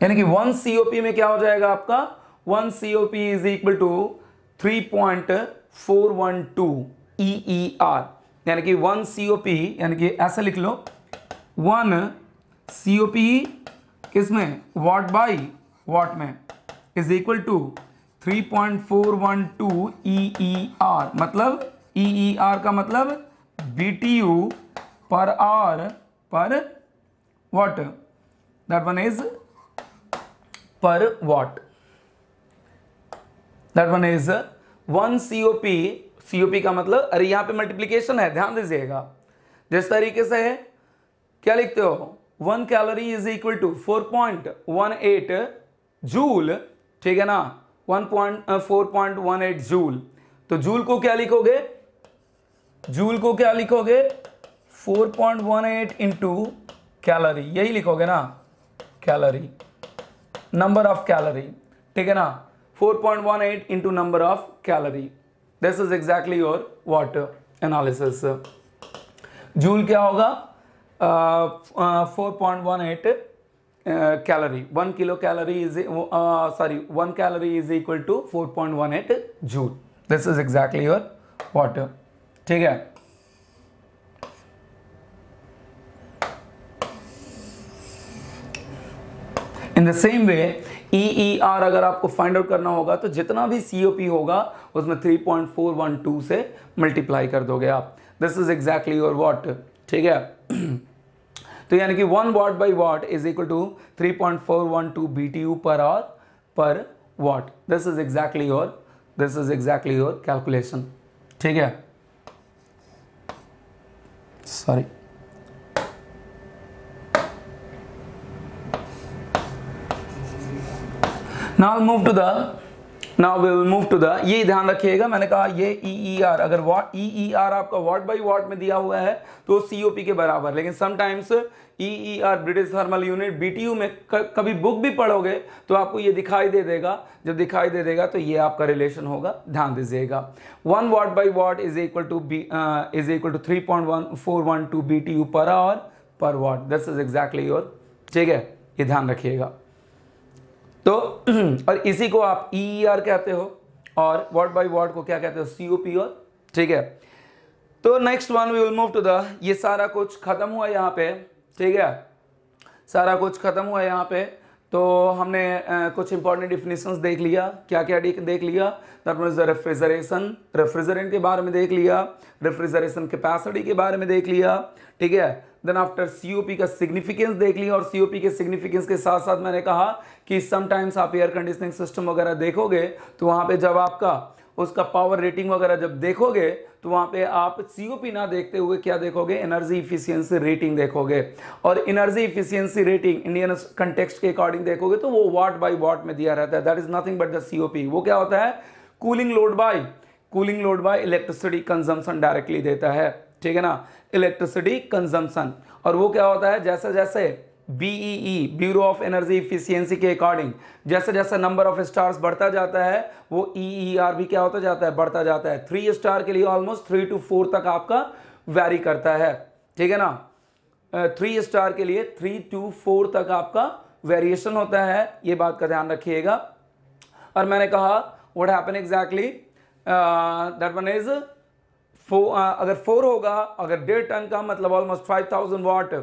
यानी कि 1 COP में क्या हो जाएगा आपका? 1 COP is equal to 3.412 EER, यानी कि 1 COP, यानी कि ऐसे लिख लो 1 COP किसमें? वाट बाई वाट में, इज इक्वल टू 3.412 EER, मतलब EER का मतलब BTU per hour per watt, that one is पर वाट, दैट वन इज 1 COP का मतलब, अरे यहां पे मल्टीप्लीकेशन है, ध्यान दीजिएगा। जिस तरीके से है, क्या लिखते हो? 1 calorie is equal to 4.18 joule, ठीक है ना, 4.18 जूल। तो जूल को क्या लिखोगे? 4.18 इंटू कैलोरी, यही लिखोगे ना, कैलोरी, नंबर ऑफ कैलोरी, ठीक है ना, 4.18 into number of calorie. This is exactly your water analysis. Joule क्या होगा? 4.18 calorie, 1 kilo calorie is 1 calorie is equal to 4.18 joule. This is exactly your water, ठीक है। In the same way EER अगर आपको फाइंड आउट करना होगा तो जितना भी COP होगा उसमें 3.412 से मल्टीप्लाई कर दोगे आप। This is exactly your watt, ठीक है। तो यानी कि 1 watt by watt is equal to 3.412 BTU per hour per watt. This is exactly your calculation, ठीक है। Sorry, now we will move to the, ये ध्यान रखिएगा, मैंने कहा ये EER, अगर EER आपका वाट बाई वाट में दिया हुआ है तो COP के बराबर, लेकिन sometimes EER British thermal unit BTU में कभी बुक भी पढ़ोगे तो आपको ये दिखाई दे देगा, जब दिखाई दे देगा तो ये आपका रिलेशन होगा, ध्यान दीजिएगा। 1 watt by watt is equal to 3.412 BTU per hour per watt. This is exactly your, ठीक है, ये ध्यान रखिएगा। तो और इसी को आप EER कहते हो और वाट बाई वाट को क्या कहते हो? COP, और ठीक है। तो next one we will move to the, ये सारा कुछ खत्म हुआ यहाँ पे, ठीक है, सारा कुछ खत्म हुआ यहाँ पे। तो हमने कुछ इंपॉर्टेंट डिफिनेशंस देख लिया, क्या क्या देख लिया? दैट मींस रेफ्रिजरेशन, रेफ्रिजरेंट के बारे में देख लिया, रेफ्रिजरेशन कैपेसिटी के बारे में देख लिया, ठीक है। देन आफ्टर सीओपी का सिग्निफिकेंस देख लिया, और सीओपी के सिग्निफिकेंस के साथ साथ मैंने कहा कि समटाइम्स आप एयर कंडीशनिंग सिस्टम वगैरह देखोगे तो वहां पे जब आपका उसका पावर रेटिंग वगैरह जब देखोगे तो वहां पे आप सीओपी ना देखते हुए क्या देखोगे, एनर्जी इफिशियंसी रेटिंग देखोगे। और energy efficiency rating Indian context के अकॉर्डिंग देखोगे तो वो वाट बाय वाट में दिया रहता है, that is nothing but the COP. वो क्या होता है, cooling load bye electricity consumption directly देता है, ठीक है ना, इलेक्ट्रिसिटी कंजम्पशन। और वो क्या होता है, जैसे जैसे BEE bureau of energy efficiency के अकॉर्डिंग जैसे जैसे नंबर ऑफ स्टार्स बढ़ता जाता है वो ईईआर भी क्या होता जाता है, बढ़ता जाता है। 3 स्टार के लिए ऑलमोस्ट 3 to 4 तक आपका वैरी करता है, ठीक है ना। 3 स्टार के लिए 3 to 4 तक आपका वेरिएशन होता है, ये बात का ध्यान रखिएगा। और मैंने कहा what happen exactly, that one is अगर 4 होगा, अगर 1.5 टन का मतलब ऑलमोस्ट 5000 वाट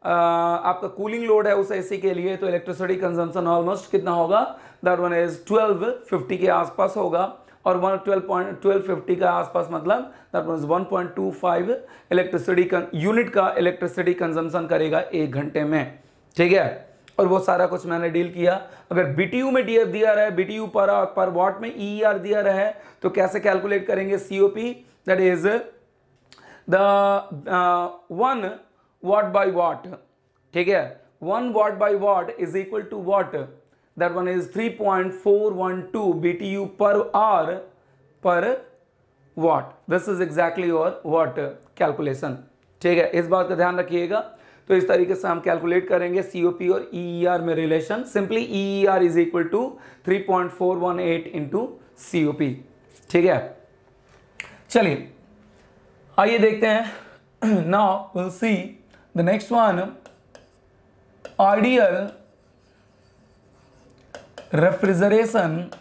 आपका कूलिंग लोड है उस एसी के लिए, तो इलेक्ट्रिसिटी कंजम्पशन ऑलमोस्ट कितना होगा, दैट वन इज 1250 के आसपास होगा। और 1250 के आसपास मतलब that one is 1.25 electricity unit का इलेक्ट्रिसिटी कंजम्पशन करेगा 1 घंटे में, ठीक है। और वो सारा कुछ मैंने डील किया। अगर बीटीयू में डीएफ दिया रहा है, बीटीयू पर वाट में ईईआर दिया रहा है, तो कैसे कैलकुलेट करेंगे COP, that is the 1 watt by watt, ठीक है, 1 watt by watt is equal to what, that one is 3.412 BTU per hour per watt. This is exactly your what calculation, ठीक है, इस बात का ध्यान रखिएगा। तो इस तरीके से हम कैलकुलेट करेंगे सीओपी और ईईआर में relation. Simply EER is equal to 3.418 into COP, ठीक है। चलिए आइए देखते हैं, now will see the next one, ideal refrigeration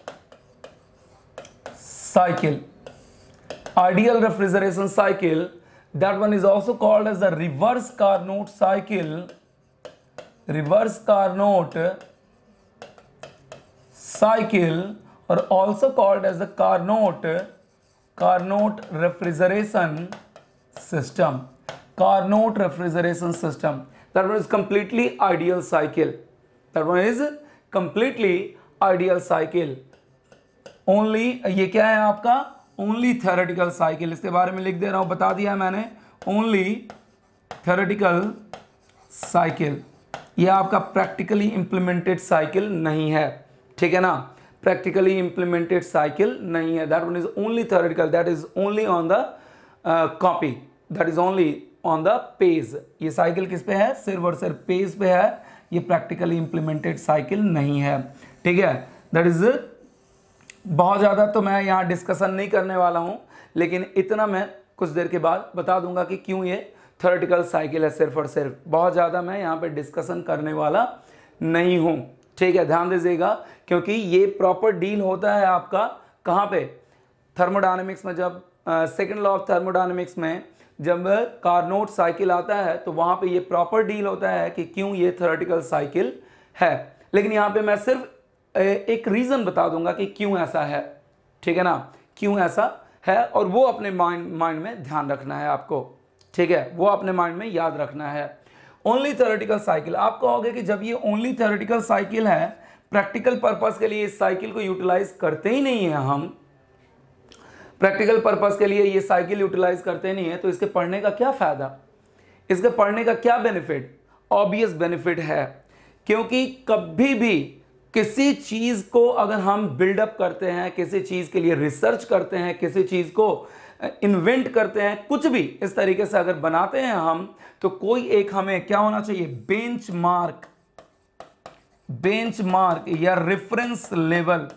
cycle. Ideal refrigeration cycle, that one is also called as the reverse Carnot cycle. Reverse Carnot cycle, or also called as the Carnot refrigeration system. Carnot refrigeration system, that one is completely ideal cycle, that one is completely ideal cycle only। ये क्या है आपका, only theoretical cycle, इसके बारे में लिख दे रहा हूं, बता दिया है मैंने, only theoretical cycle, ये आपका practically implemented cycle नहीं है, ठीक है ना, practically implemented cycle नहीं है, that one is only theoretical, that is only on the copy, that is only on the page. ये साइकिल किस पे है, सिर्फ और सिर्फ पेज पे है, ये प्रैक्टिकली इंप्लीमेंटेड साइकिल नहीं है, ठीक है। दैट इज बहुत ज़्यादा तो मैं यहाँ डिस्कशन नहीं करने वाला हूँ, लेकिन इतना मैं कुछ देर के बाद बता दूंगा कि क्यों ये थ्योरेटिकल साइकिल है सिर्फ और सिर्फ। बहुत ज़्यादा मैं यहाँ पे डिस्कशन करने वाला नहीं हूँ, ठीक है, ध्यान दीजिएगा, क्योंकि ये प्रॉपर डील होता है आपका कहाँ पे, थर्मोडायनेमिक्स में। जब सेकेंड लॉ ऑफ थर्मोडायनेमिक्स में जब कार्नोट साइकिल आता है तो वहां पे ये प्रॉपर डील होता है कि क्यों ये थ्योरेटिकल साइकिल है। लेकिन यहाँ पे मैं सिर्फ एक रीजन बता दूंगा कि क्यों ऐसा है, ठीक है ना, क्यों ऐसा है, और वो अपने माइंड में ध्यान रखना है आपको, ठीक है, वो अपने माइंड में याद रखना है। ओनली थ्योरेटिकल साइकिल, आप कहोगे कि जब ये ओनली थ्योरेटिकल साइकिल है, प्रैक्टिकल पर्पस के लिए इस साइकिल को यूटिलाइज करते ही नहीं है हम, प्रैक्टिकल पर्पस के लिए ये साइकिल यूटिलाइज करते नहीं है, तो इसके पढ़ने का क्या फायदा, इसके पढ़ने का क्या बेनिफिट? ऑब्वियस बेनिफिट है, क्योंकि कभी भी किसी चीज को अगर हम बिल्डअप करते हैं, किसी चीज के लिए रिसर्च करते हैं, किसी चीज को इन्वेंट करते हैं, कुछ भी इस तरीके से अगर बनाते हैं हम, तो कोई एक हमें क्या होना चाहिए, बेंचमार्क या रेफरेंस लेवल,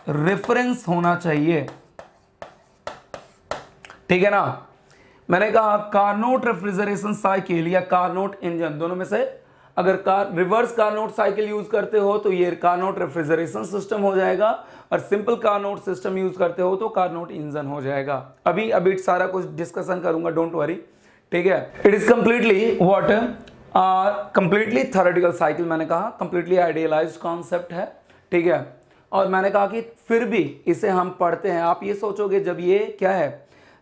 रेफरेंस होना चाहिए, ठीक है ना। मैंने कहा कार्नोट रेफ्रिजरेशन साइकिल या कार्नोट इंजन, दोनों में से अगर रिवर्स कार्नोट साइकिल यूज करते हो तो ये कार्नोट रेफ्रिजरेशन सिस्टम हो जाएगा, और सिंपल कार्नोट सिस्टम यूज करते हो तो कार्नोट इंजन हो जाएगा। अभी सारा कुछ डिस्कशन करूंगा, डोंट वरी, ठीक है। It is completely what, completely theoretical cycle, मैंने कहा कंप्लीटली आइडियलाइज्ड कॉन्सेप्ट है, ठीक है। और मैंने कहा कि फिर भी इसे हम पढ़ते हैं, आप ये सोचोगे जब ये क्या है,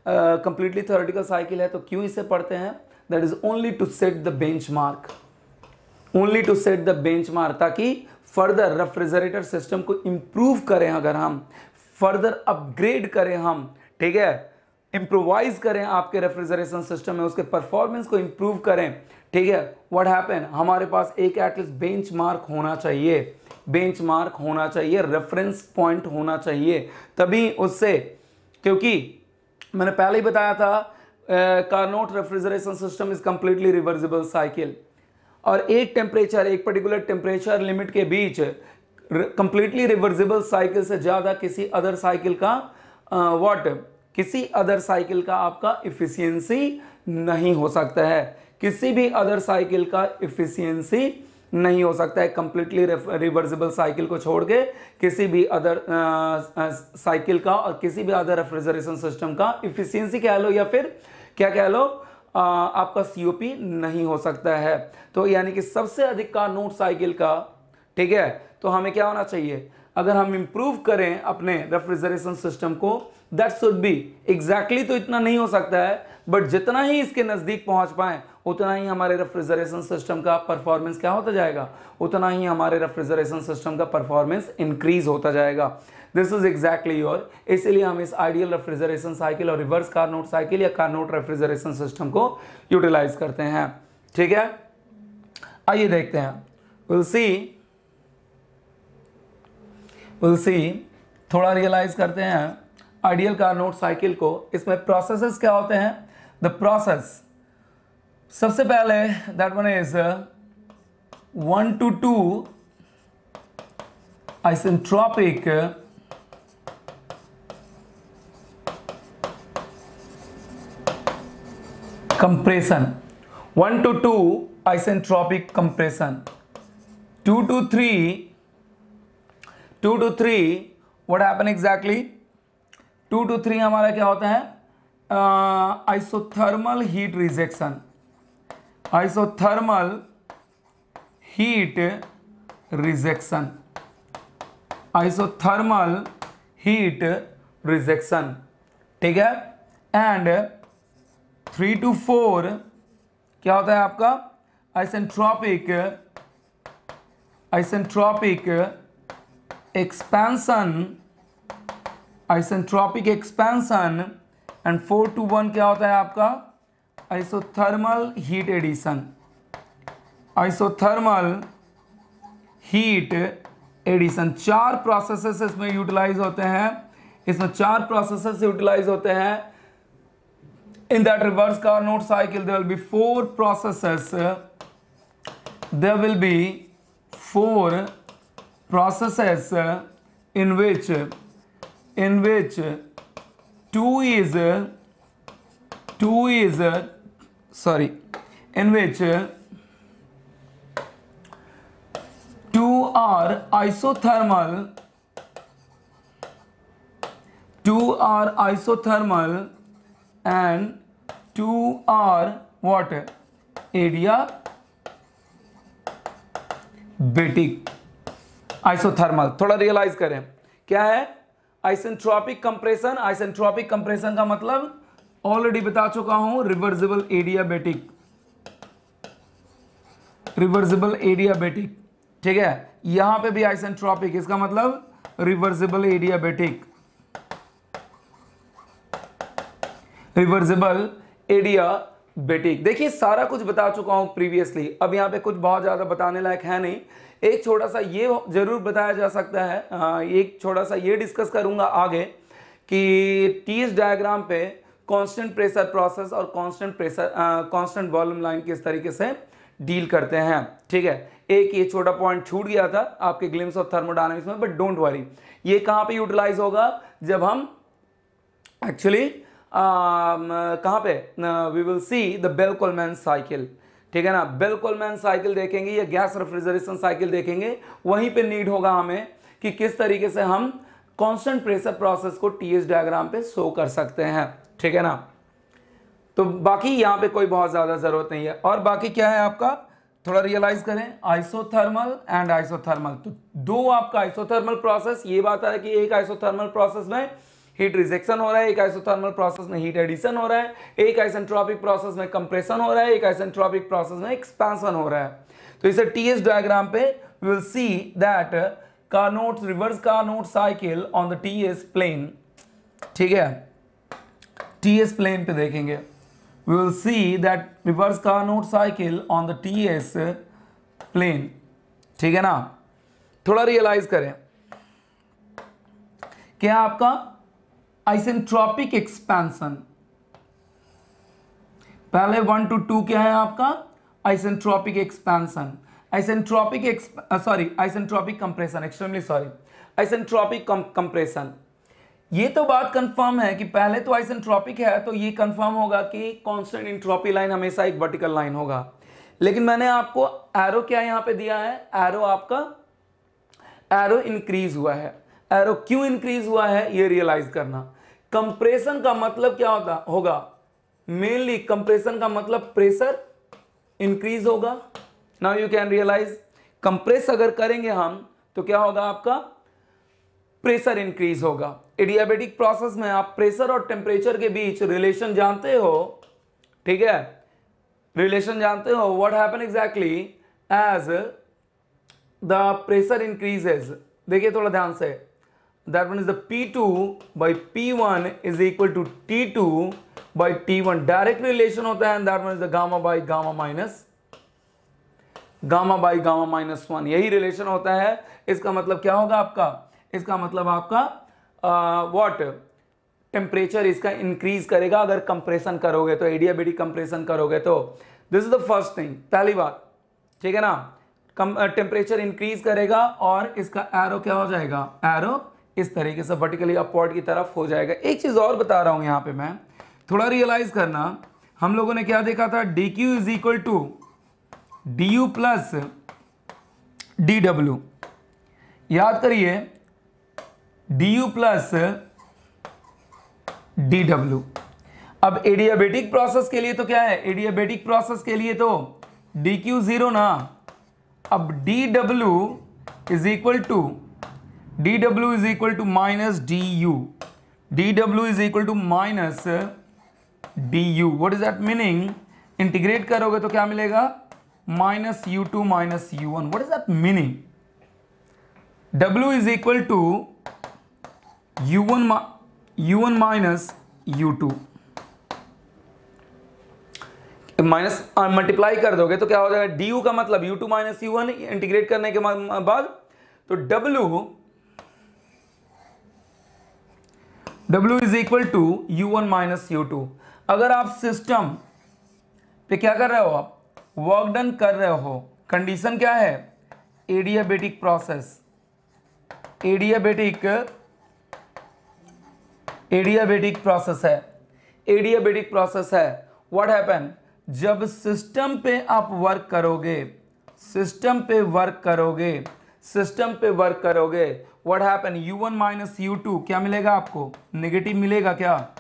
कंप्लीटली थ्योरेटिकल साइकिल है तो क्यों इसे पढ़ते हैं, that is only to set the benchmark, only to set the benchmark, ताकि फर्दर रेफ्रिजरेटर सिस्टम को इंप्रूव करें, अगर हम फर्दर अपग्रेड करें हम, ठीक है, इंप्रोवाइज करें आपके रेफ्रिजरेशन सिस्टम में, उसके परफॉर्मेंस को इंप्रूव करें, ठीक है। व्हाट हैपन, हमारे पास एक एटलीस्ट बेंचमार्क होना चाहिए, बेंचमार्क होना चाहिए, रेफरेंस पॉइंट होना चाहिए, तभी उससे, क्योंकि मैंने पहले ही बताया था Carnot refrigeration system is completely reversible cycle, और एक टेम्परेचर, एक पर्टिकुलर टेम्परेचर लिमिट के बीच कंप्लीटली रिवर्सिबल साइकिल से ज्यादा किसी अदर साइकिल का किसी अदर साइकिल का आपका इफिशियंसी नहीं हो सकता है, किसी भी अदर साइकिल का इफिशियंसी नहीं हो सकता है, कंप्लीटली रिवर्सिबल साइकिल को छोड़ के किसी भी अदर साइकिल का और किसी भी अदर रेफ्रिजरेशन सिस्टम का इफिशियंसी कह लो या फिर क्या कह लो, आपका सीओपी नहीं हो सकता है। तो यानी कि सबसे अधिक कार्नोट साइकिल का, ठीक है, तो हमें क्या होना चाहिए, अगर हम इंप्रूव करें अपने रेफ्रिजरेशन सिस्टम को, दैट शुड बी एग्जैक्टली, तो इतना नहीं हो सकता है, बट जितना ही इसके नजदीक पहुंच पाए उतना ही हमारे रेफ्रिजरेशन सिस्टम का परफॉर्मेंस क्या होता जाएगा, उतना ही हमारे रेफ्रिजरेशन सिस्टम का परफॉर्मेंस इंक्रीज होता जाएगा। दिस इज एग्जैक्टली योर, इसलिए हम इस आइडियल रेफ्रिजरेशन साइकिल और रिवर्स कार्नोट साइकिल या कार्नोट रेफ्रिजरेशन सिस्टम को यूटिलाइज करते हैं, ठीक है। आइए देखते हैं, विल सी, थोड़ा रियलाइज करते हैं आइडियल कार्नोट साइकिल को। इसमें प्रोसेसेस क्या होते हैं, द प्रोसेस, सबसे पहले that one is 1 to 2 isentropic compression, 1 to 2 isentropic compression, 2 to 3 what happen exactly, 2 to 3 हमारा क्या होता है, isothermal heat rejection, isothermal heat rejection, isothermal heat rejection, ठीक है। एंड 3 to 4 क्या होता है आपका, isentropic expansion, isentropic expansion, and 4 to 1 क्या होता है आपका, isothermal heat addition, isothermal heat addition. 4 processes इसमें यूटिलाइज होते हैं, इसमें 4 प्रोसेसेस यूटिलाइज होते हैं। In that reverse Carnot cycle, there will be 4 processes. There will be 4 processes in which 2 is sorry, in which 2 are isothermal, 2 are isothermal and 2 are what, adiabatic, isothermal. थोड़ा रियलाइज करें क्या है आइसेंट्रोपिक कंप्रेशन, आइसेंट्रोपिक कंप्रेशन का मतलब ऑलरेडी बता चुका हूं, रिवर्सिबल एडियाबेटिक, रिवर्सिबल एडियाबेटिक, ठीक है। यहां पे भी आइसेंट्रोपिक, इसका मतलब रिवर्सिबल एडियाबेटिक, रिवर्सिबल एडियाबेटिक। देखिए सारा कुछ बता चुका हूं प्रीवियसली, अब यहां पे कुछ बहुत ज्यादा बताने लायक है नहीं। एक छोटा सा ये जरूर बताया जा सकता है, एक छोटा सा ये डिस्कस करूंगा आगे कि टीएस डायग्राम पे कांस्टेंट प्रेशर प्रोसेस और कांस्टेंट वॉल्यूम लाइन किस तरीके से डील करते हैं, ठीक है। एक ये छोटा पॉइंट छूट गया था आपके ग्लिम्स ऑफ थर्मोडायनामिक्स में, बट डोंट वरी, ये कहां पे यूटिलाइज होगा, जब हम एक्चुअली कहां पे, we will see the Bell Coleman cycle, ठीक है ना। बेल-कोलमैन साइकिल देखेंगे या गैस रेफ्रिजरेशन साइकिल देखेंगे, वहीं पे नीड होगा हमें कि किस तरीके से हम कांस्टेंट प्रेशर प्रोसेस को टीएस डायग्राम पे शो कर सकते हैं, ठीक है ना। तो बाकी यहाँ पे कोई बहुत ज्यादा जरूरत नहीं है। और बाकी क्या है आपका, थोड़ा रियलाइज करें, आइसोथर्मल एंड आइसोथर्मल, तो 2 आपका आइसोथर्मल प्रोसेस, ये बात है कि एक आइसोथर्मल प्रोसेस में हीट रिजेक्शन हो रहा है, एक आइसोथर्मल प्रोसेस में हीट एडिशन हो रहा है, एक आइसेंट्रोपिक प्रोसेस में कंप्रेशन हो रहा है, एक आइसेंट्रोपिक प्रोसेस में एक्सपेंशन हो रहा है। तो इसे टीएस डायग्राम पे we will see that Carnot reverse Carnot cycle on the TS plane, ठीक है, टीएस प्लेन पे देखेंगे, we will see that reverse Carnot cycle on the TS plane, ठीक है ना। थोड़ा रियलाइज करें, क्या आपका आइसेंट्रोपिक एक्सपेंशन, पहले 1 to 2 क्या है आपका isentropic expansion, isentropic compression, extremely sorry, isentropic compression. ये तो बात कंफर्म है कि पहले तो आइसेंट्रोपिक है, तो ये कंफर्म होगा कि कांस्टेंट एंट्रोपी लाइन हमेशा एक वर्टिकल लाइन होगा। लेकिन मैंने आपको एरो क्या यहां पे दिया है, एरो आपका एरो इंक्रीज हुआ है। एरो क्यों इंक्रीज हुआ है ये रियलाइज करना। कंप्रेशन का मतलब क्या होगा, मेनली कंप्रेशन का मतलब प्रेशर इंक्रीज होगा। Now you can realize, compress अगर करेंगे हम तो क्या होगा, आपका प्रेशर इंक्रीज होगा। एडियाबेटिक प्रोसेस में आप प्रेशर और टेम्परेचर के बीच रिलेशन जानते हो, ठीक है, रिलेशन जानते हो। What happen exactly as the pressure increases, देखिए थोड़ा ध्यान से, that means the P2 by P1 is equal to T2 by T1, direct relation होता है, that means the gamma by gamma minus 1, यही रिलेशन होता है। इसका मतलब क्या होगा आपका, इसका मतलब आपका व्हाट टेम्परेचर इसका इंक्रीज करेगा अगर कंप्रेशन करोगे तो, एडियाबेटिक कंप्रेशन करोगे तो। This is the first thing, पहली बात, ठीक है ना। टेम्परेचर इंक्रीज करेगा और इसका एरो क्या हो जाएगा, एरो इस तरीके से वर्टिकली अपवर्ड की तरफ हो जाएगा। एक चीज और बता रहा हूं यहां पे मैं, थोड़ा रियलाइज करना। हम लोगों ने क्या देखा था, dq is equal to du plus dw, याद करिए du प्लस dw। अब एडियाबेटिक प्रोसेस के लिए तो क्या है, एडियाबेटिक प्रोसेस के लिए तो dq 0 ना, अब dw is equal to minus dw is equal to minus du। What is that meaning, integrate करोगे तो क्या मिलेगा, minus u2 minus u1। What is that meaning, w is equal to u1 minus u2, minus multiply कर दोगे तो क्या हो जाएगा, du का मतलब u2 माइनस u1, इंटीग्रेट करने के बाद तो w is equal to u1 minus u2। अगर आप सिस्टम पे क्या कर रहे हो, आप वर्क डन कर रहे हो, कंडीशन क्या है, एडियाबेटिक प्रोसेस, एडियाबेटिक प्रोसेस है। व्हाट हैपन, जब सिस्टम पे आप वर्क करोगे, what happen, u1 minus u2 क्या मिलेगा आपको, नेगेटिव मिलेगा क्या,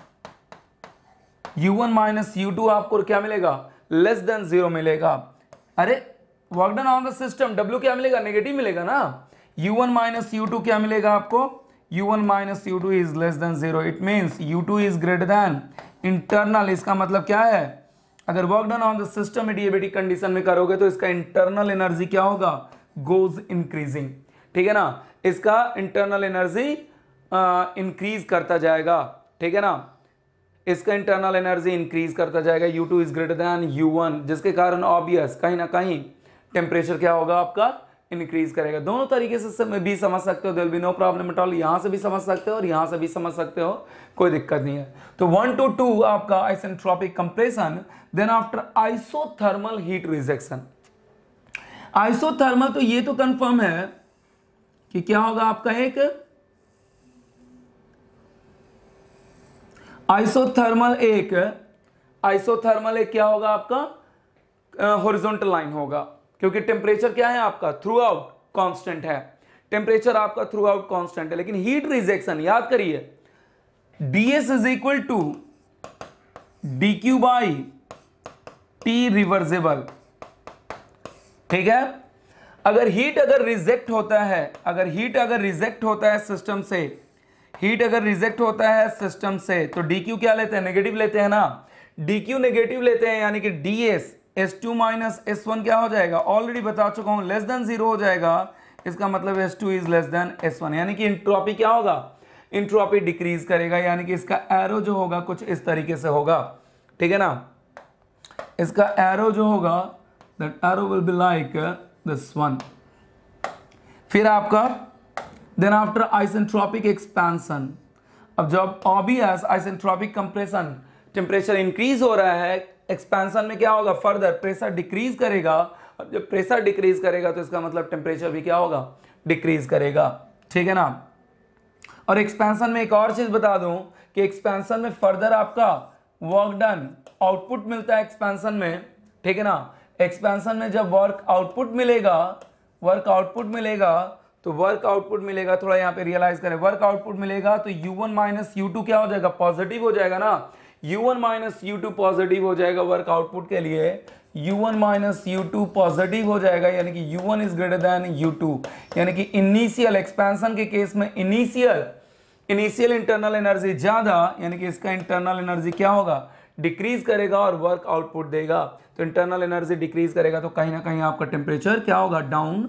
u1 माइनस u2 आपको क्या मिलेगा, लेस देन 0 मिलेगा। अरे work done on the system, w क्या मिलेगा, नेगेटिव मिलेगा ना। u1 माइनस u2 क्या मिलेगा आपको, u1 minus u2 is less than 0, it means u2 is greater than internal. इसका मतलब क्या है, अगर work done on the system adiabatic condition में करोगे तो इसका इंटरनल एनर्जी क्या होगा, गोज इंक्रीजिंग, ठीक है ना। इसका इंटरनल एनर्जी इंक्रीज करता जाएगा, ठीक है ना, इसका इंटरनल एनर्जी इंक्रीज करता जाएगा। u2 is greater than u1, जिसके कारण ऑब्वियस कहीं ना कहीं टेम्परेचर क्या होगा आपका, इंक्रीज करेगा। दोनों तरीके से भी समझ सकते हो, there will be no problem at all. यहां से भी समझ सकते हो और यहां से भी समझ सकते हो, कोई दिक्कत नहीं है। तो 1 to 2 आपका isentropic compression, then after isothermal heat rejection. Isothermal तो ये तो कंफर्म है कि क्या होगा आपका, एक आइसोथर्मल एक क्या होगा आपका, हॉरिजॉन्टल लाइन होगा, क्योंकि टेम्परेचर क्या है आपका, थ्रू आउट कांस्टेंट है, टेम्परेचर आपका थ्रू आउट कांस्टेंट है। लेकिन हीट रिजेक्शन याद करिए, ds is equal to dq by t reversible, ठीक है। अगर हीट रिजेक्ट होता है सिस्टम से, हीट अगर रिजेक्ट होता है सिस्टम से तो डी क्यू क्या लेते हैं, नेगेटिव लेते हैं ना, डी क्यू नेगेटिव लेते हैं, यानी कि D S S2 minus S1 क्या हो जाएगा, ऑलरेडी बता चुका हूं, लेस देन 0 हो जाएगा। इसका मतलब S2 is less than S1, यानी कि इंट्रोपी क्या होगा, इंट्रोपी डिक्रीज करेगा, यानी कि इसका एरो जो होगा कुछ इस तरीके से होगा, ठीक है ना। इसका एरो जो होगा that arrow will be like this one. फिर आपका देन आफ्टर आइसेंट्रोपिक एक्सपेंशन, अब जब obvious isentropic compression temperature increase हो रहा है, एक्सपेंशन में क्या होगा, फर्दर प्रेशर डिक्रीज करेगा, और जब प्रेशर डिक्रीज करेगा तो इसका मतलब टेम्परेचर भी क्या होगा, डिक्रीज करेगा, ठीक है ना। और एक्सपेंशन में एक और चीज बता दूं कि एक्सपेंशन में फर्दर आपका वर्क डन आउटपुट मिलता है एक्सपेंशन में, ठीक है ना। एक्सपेंशन में जब वर्क आउटपुट मिलेगा तो वर्क आउटपुट मिलेगा, थोड़ा यहाँ पे रियलाइज करें, वर्क आउटपुट मिलेगा तो U1 माइनस U2 क्या हो जाएगा, पॉजिटिव हो जाएगा ना, U1 माइनस U2 पॉजिटिव हो जाएगा वर्क आउटपुट के लिए, U1 माइनस U2 पॉजिटिव हो जाएगा, यानी कि U1 is greater than U2, यानी कि इनिशियल एक्सपेंशन के केस में इनिशियल इंटरनल एनर्जी ज्यादा, यानी कि इसका इंटरनल एनर्जी क्या होगा, डिक्रीज करेगा और वर्क आउटपुट देगा, तो इंटरनल एनर्जी डिक्रीज करेगा तो कहीं ना कहीं आपका टेम्परेचर क्या होगा, डाउन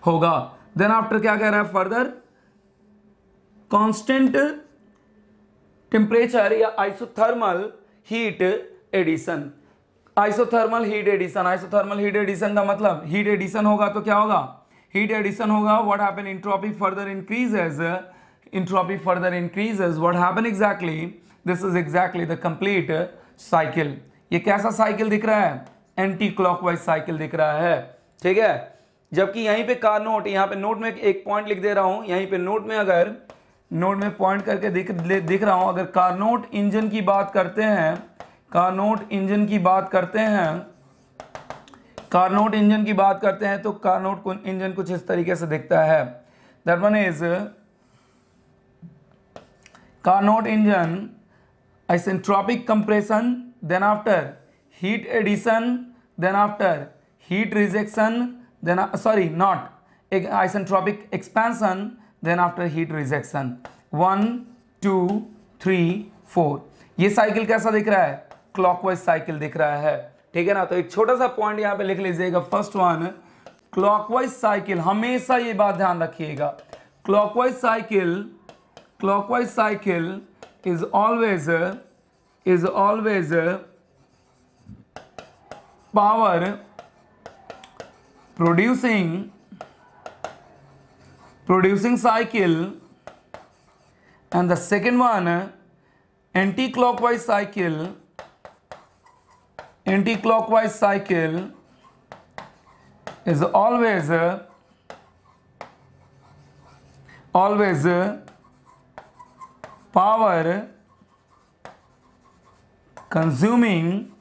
होगा। देन आफ्टर क्या कह रहा है फर्दर, कांस्टेंट टेम्परेचर या isothermal heat addition. Isothermal heat addition का मतलब हीट एडिशन होगा तो क्या होगा, हीट एडिशन होगा, what happen, entropy further increases, what happen exactly, this is exactly the complete cycle. ये कैसा साइकिल दिख रहा है, एंटी क्लॉकवाइज साइकिल दिख रहा है, ठीक है। जबकि यहीं पे कार्नोट, यहाँ पे नोट में एक पॉइंट लिख दे रहा हूं, यहीं पे नोट में पॉइंट करके दिख रहा हूं, अगर कार्नोट इंजन की बात करते हैं, कार्नोट इंजन की बात करते हैं तो कार्नोट इंजन कुछ इस तरीके से दिखता है, that one is Carnot engine isentropic compression, then after heat addition, then after heat rejection, then not isentropic expansion, then after heat rejection, 1 2 3 4। ये साइकिल कैसा दिख रहा है, क्लॉकवाइज साइकिल दिख रहा है, ठीक है ना। तो एक छोटा सा पॉइंट यहाँ पे लिख लीजिएगा, फर्स्ट वन, क्लॉकवाइज साइकिल, हमेशा ये बात ध्यान रखिएगा, clockwise cycle is always power producing cycle, and the second one anti-clockwise cycle is always power consuming